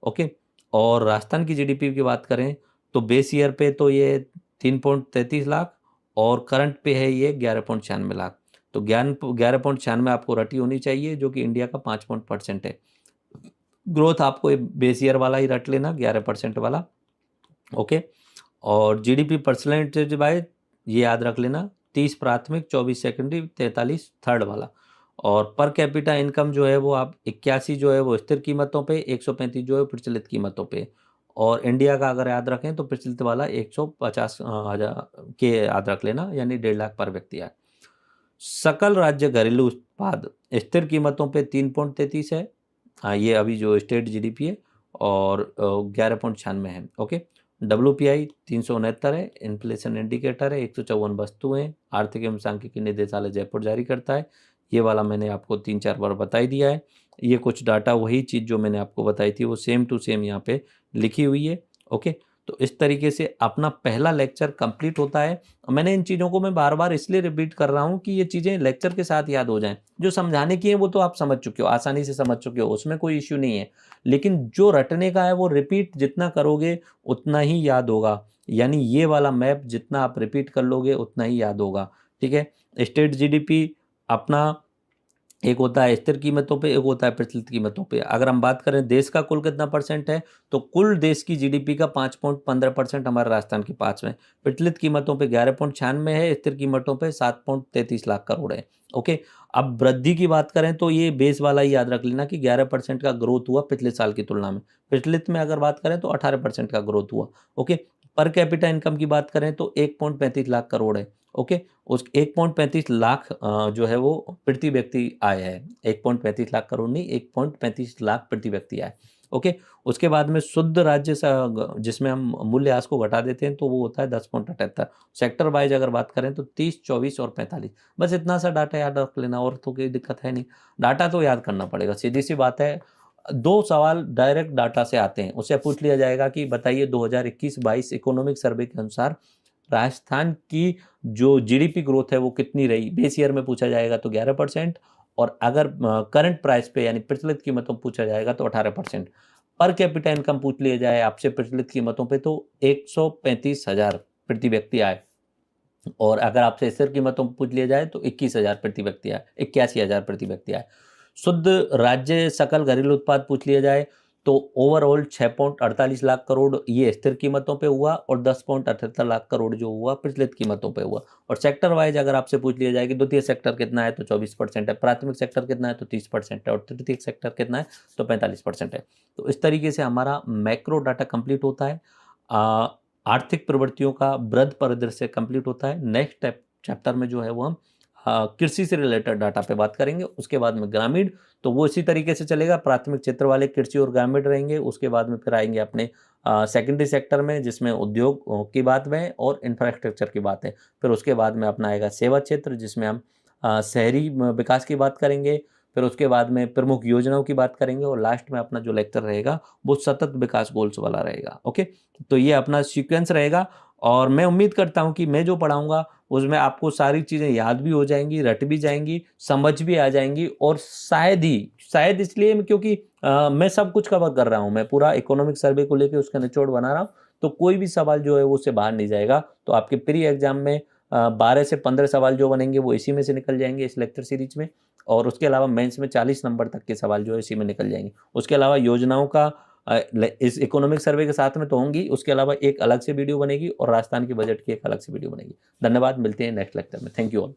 Speaker 1: ओके। और राजस्थान की जीडीपी की बात करें तो बेस ईयर पे तो ये 3.33 लाख और करंट पे है ये 11.96 लाख। तो 11.96 आपको रटी होनी चाहिए, जो कि इंडिया का 5% है। ग्रोथ आपको बेस ईयर वाला ही रट लेना, 11% वाला। ओके। और जीडीपी परसेंटेज बाय ये याद रख लेना, 30 प्राथमिक, 24 सेकेंडरी, 43 थर्ड वाला। और पर कैपिटा इनकम जो है वो आप 81 जो है वो स्थिर कीमतों पे, 135 जो है प्रचलित कीमतों पे। और इंडिया का अगर याद रखें तो प्रचलित वाला 150,000 के याद रख लेना, यानी 1.5 लाख पर व्यक्ति है। सकल राज्य घरेलू उत्पाद स्थिर कीमतों पे 3.33 है। ये अभी जो स्टेट जीडीपी है और 11.96 है। ओके। WPI 369 है, इन्फ्लेशन इंडिकेटर है, 154 वस्तुएं आर्थिक एवं सांख्यिकी निदेशालय जयपुर जारी करता है। ये वाला मैंने आपको 3-4 बार बताई दिया है। ये कुछ डाटा वही चीज़ जो मैंने आपको बताई थी वो सेम टू सेम यहाँ पे लिखी हुई है। ओके। तो इस तरीके से अपना पहला लेक्चर कंप्लीट होता है। मैंने इन चीज़ों को मैं बार बार इसलिए रिपीट कर रहा हूँ कि ये चीज़ें लेक्चर के साथ याद हो जाएं। जो समझाने की है वो तो आप समझ चुके हो, आसानी से समझ चुके हो, उसमें कोई इश्यू नहीं है। लेकिन जो रटने का है वो रिपीट जितना करोगे उतना ही याद होगा, यानी ये वाला मैप जितना आप रिपीट कर लोगे उतना ही याद होगा। ठीक है। स्टेट जीडीपी अपना एक होता है स्थिर कीमतों पे, एक होता है प्रचलित कीमतों पे। अगर हम बात करें देश का कुल कितना परसेंट है, तो कुल देश की जीडीपी का 5.15% हमारे राजस्थान के पास में, प्रचलित कीमतों पे 11.96 है, स्थिर कीमतों पे 7.33 लाख करोड़ है। ओके। अब वृद्धि की बात करें तो ये बेस वाला ही याद रख लेना कि 11% का ग्रोथ हुआ पिछले साल की तुलना में। प्रचलित में अगर बात करें तो 18% का ग्रोथ हुआ। ओके। पर कैपिटा इनकम की बात करें तो 1.35 लाख करोड़ है। ओके। उस 1.35 लाख जो है वो प्रति व्यक्ति आय है। 1.35 लाख करोड़ नहीं, 1.35 लाख प्रति व्यक्ति आय। ओके। उसके बाद में शुद्ध राज्य जिसमें हम मूल्यह्रास को घटा देते हैं तो वो होता है 10.78। सेक्टर वाइज अगर बात करें तो 30, 24 और 45। बस इतना सा डाटा याद रख लेना, और तो कोई दिक्कत है नहीं। डाटा तो याद करना पड़ेगा, सीधी सी बात है। 2 सवाल डायरेक्ट डाटा से आते हैं, उससे पूछ लिया जाएगा कि बताइए 2021-22 इकोनॉमिक सर्वे के अनुसार राजस्थान की जो जीडीपी ग्रोथ है वो कितनी रही। बेस ईयर में पूछा जाएगा तो 11%, और अगर करंट प्राइस पे यानी प्रचलित कीमतों पूछा जाएगा तो 18%। पर कैपिटा इनकम पूछ लिया जाए आपसे प्रचलित कीमतों पे तो 135,000 प्रति व्यक्ति आए। और अगर आपसे स्थिर कीमतों में पूछ लिया जाए तो 21,000 प्रति व्यक्ति आए, 81,000 प्रति व्यक्ति आए। शुद्ध राज्य सकल घरेलू उत्पाद पूछ लिया जाए तो ओवरऑल 6.48 लाख करोड़ ये स्थिर कीमतों पे हुआ और 10.78 लाख करोड़ जो हुआ प्रचलित कीमतों पे हुआ। और सेक्टर वाइज अगर आपसे पूछ लिया जाए कि द्वितीय सेक्टर कितना है तो 24% है, प्राथमिक सेक्टर कितना है तो 30% है और तृतीय सेक्टर कितना है तो 45% है। तो इस तरीके से हमारा मैक्रो डाटा कंप्लीट होता है। आर्थिक प्रवृत्तियों का बृहद परिदृश्य कंप्लीट होता है। नेक्स्ट चैप्टर में जो है वो हम कृषि से रिलेटेड डाटा पे बात करेंगे। उसके बाद में ग्रामीण, तो वो इसी तरीके से चलेगा, प्राथमिक क्षेत्र वाले कृषि और ग्रामीण रहेंगे। उसके बाद में फिर आएंगे अपने सेकेंडरी सेक्टर में जिसमें उद्योग की बात है और इंफ्रास्ट्रक्चर की बात है। फिर उसके बाद में अपना आएगा सेवा क्षेत्र जिसमें हम शहरी विकास की बात करेंगे। फिर उसके बाद में प्रमुख योजनाओं की बात करेंगे और लास्ट में अपना जो लेक्चर रहेगा वो सतत विकास गोल्स वाला रहेगा। ओके, तो ये अपना सीक्वेंस रहेगा और मैं उम्मीद करता हूँ कि मैं जो पढ़ाऊंगा उसमें आपको सारी चीज़ें याद भी हो जाएंगी, रट भी जाएंगी, समझ भी आ जाएंगी। और शायद इसलिए क्योंकि मैं सब कुछ कवर कर रहा हूँ, मैं पूरा इकोनॉमिक सर्वे को लेकर उसका निचोड़ बना रहा हूँ। तो कोई भी सवाल जो है वो उससे बाहर नहीं जाएगा। तो आपके प्री एग्जाम में 12 से 15 सवाल जो बनेंगे वो इसी में से निकल जाएंगे इस लेक्चर सीरीज में। और उसके अलावा मेंस में 40 नंबर तक के सवाल जो है इसी में निकल जाएंगे। उसके अलावा योजनाओं का इस इकोनॉमिक सर्वे के साथ में तो होंगी, उसके अलावा एक अलग से वीडियो बनेगी और राजस्थान के बजट की एक अलग से वीडियो बनेगी। धन्यवाद, मिलते हैं नेक्स्ट लेक्चर में। Thank you all.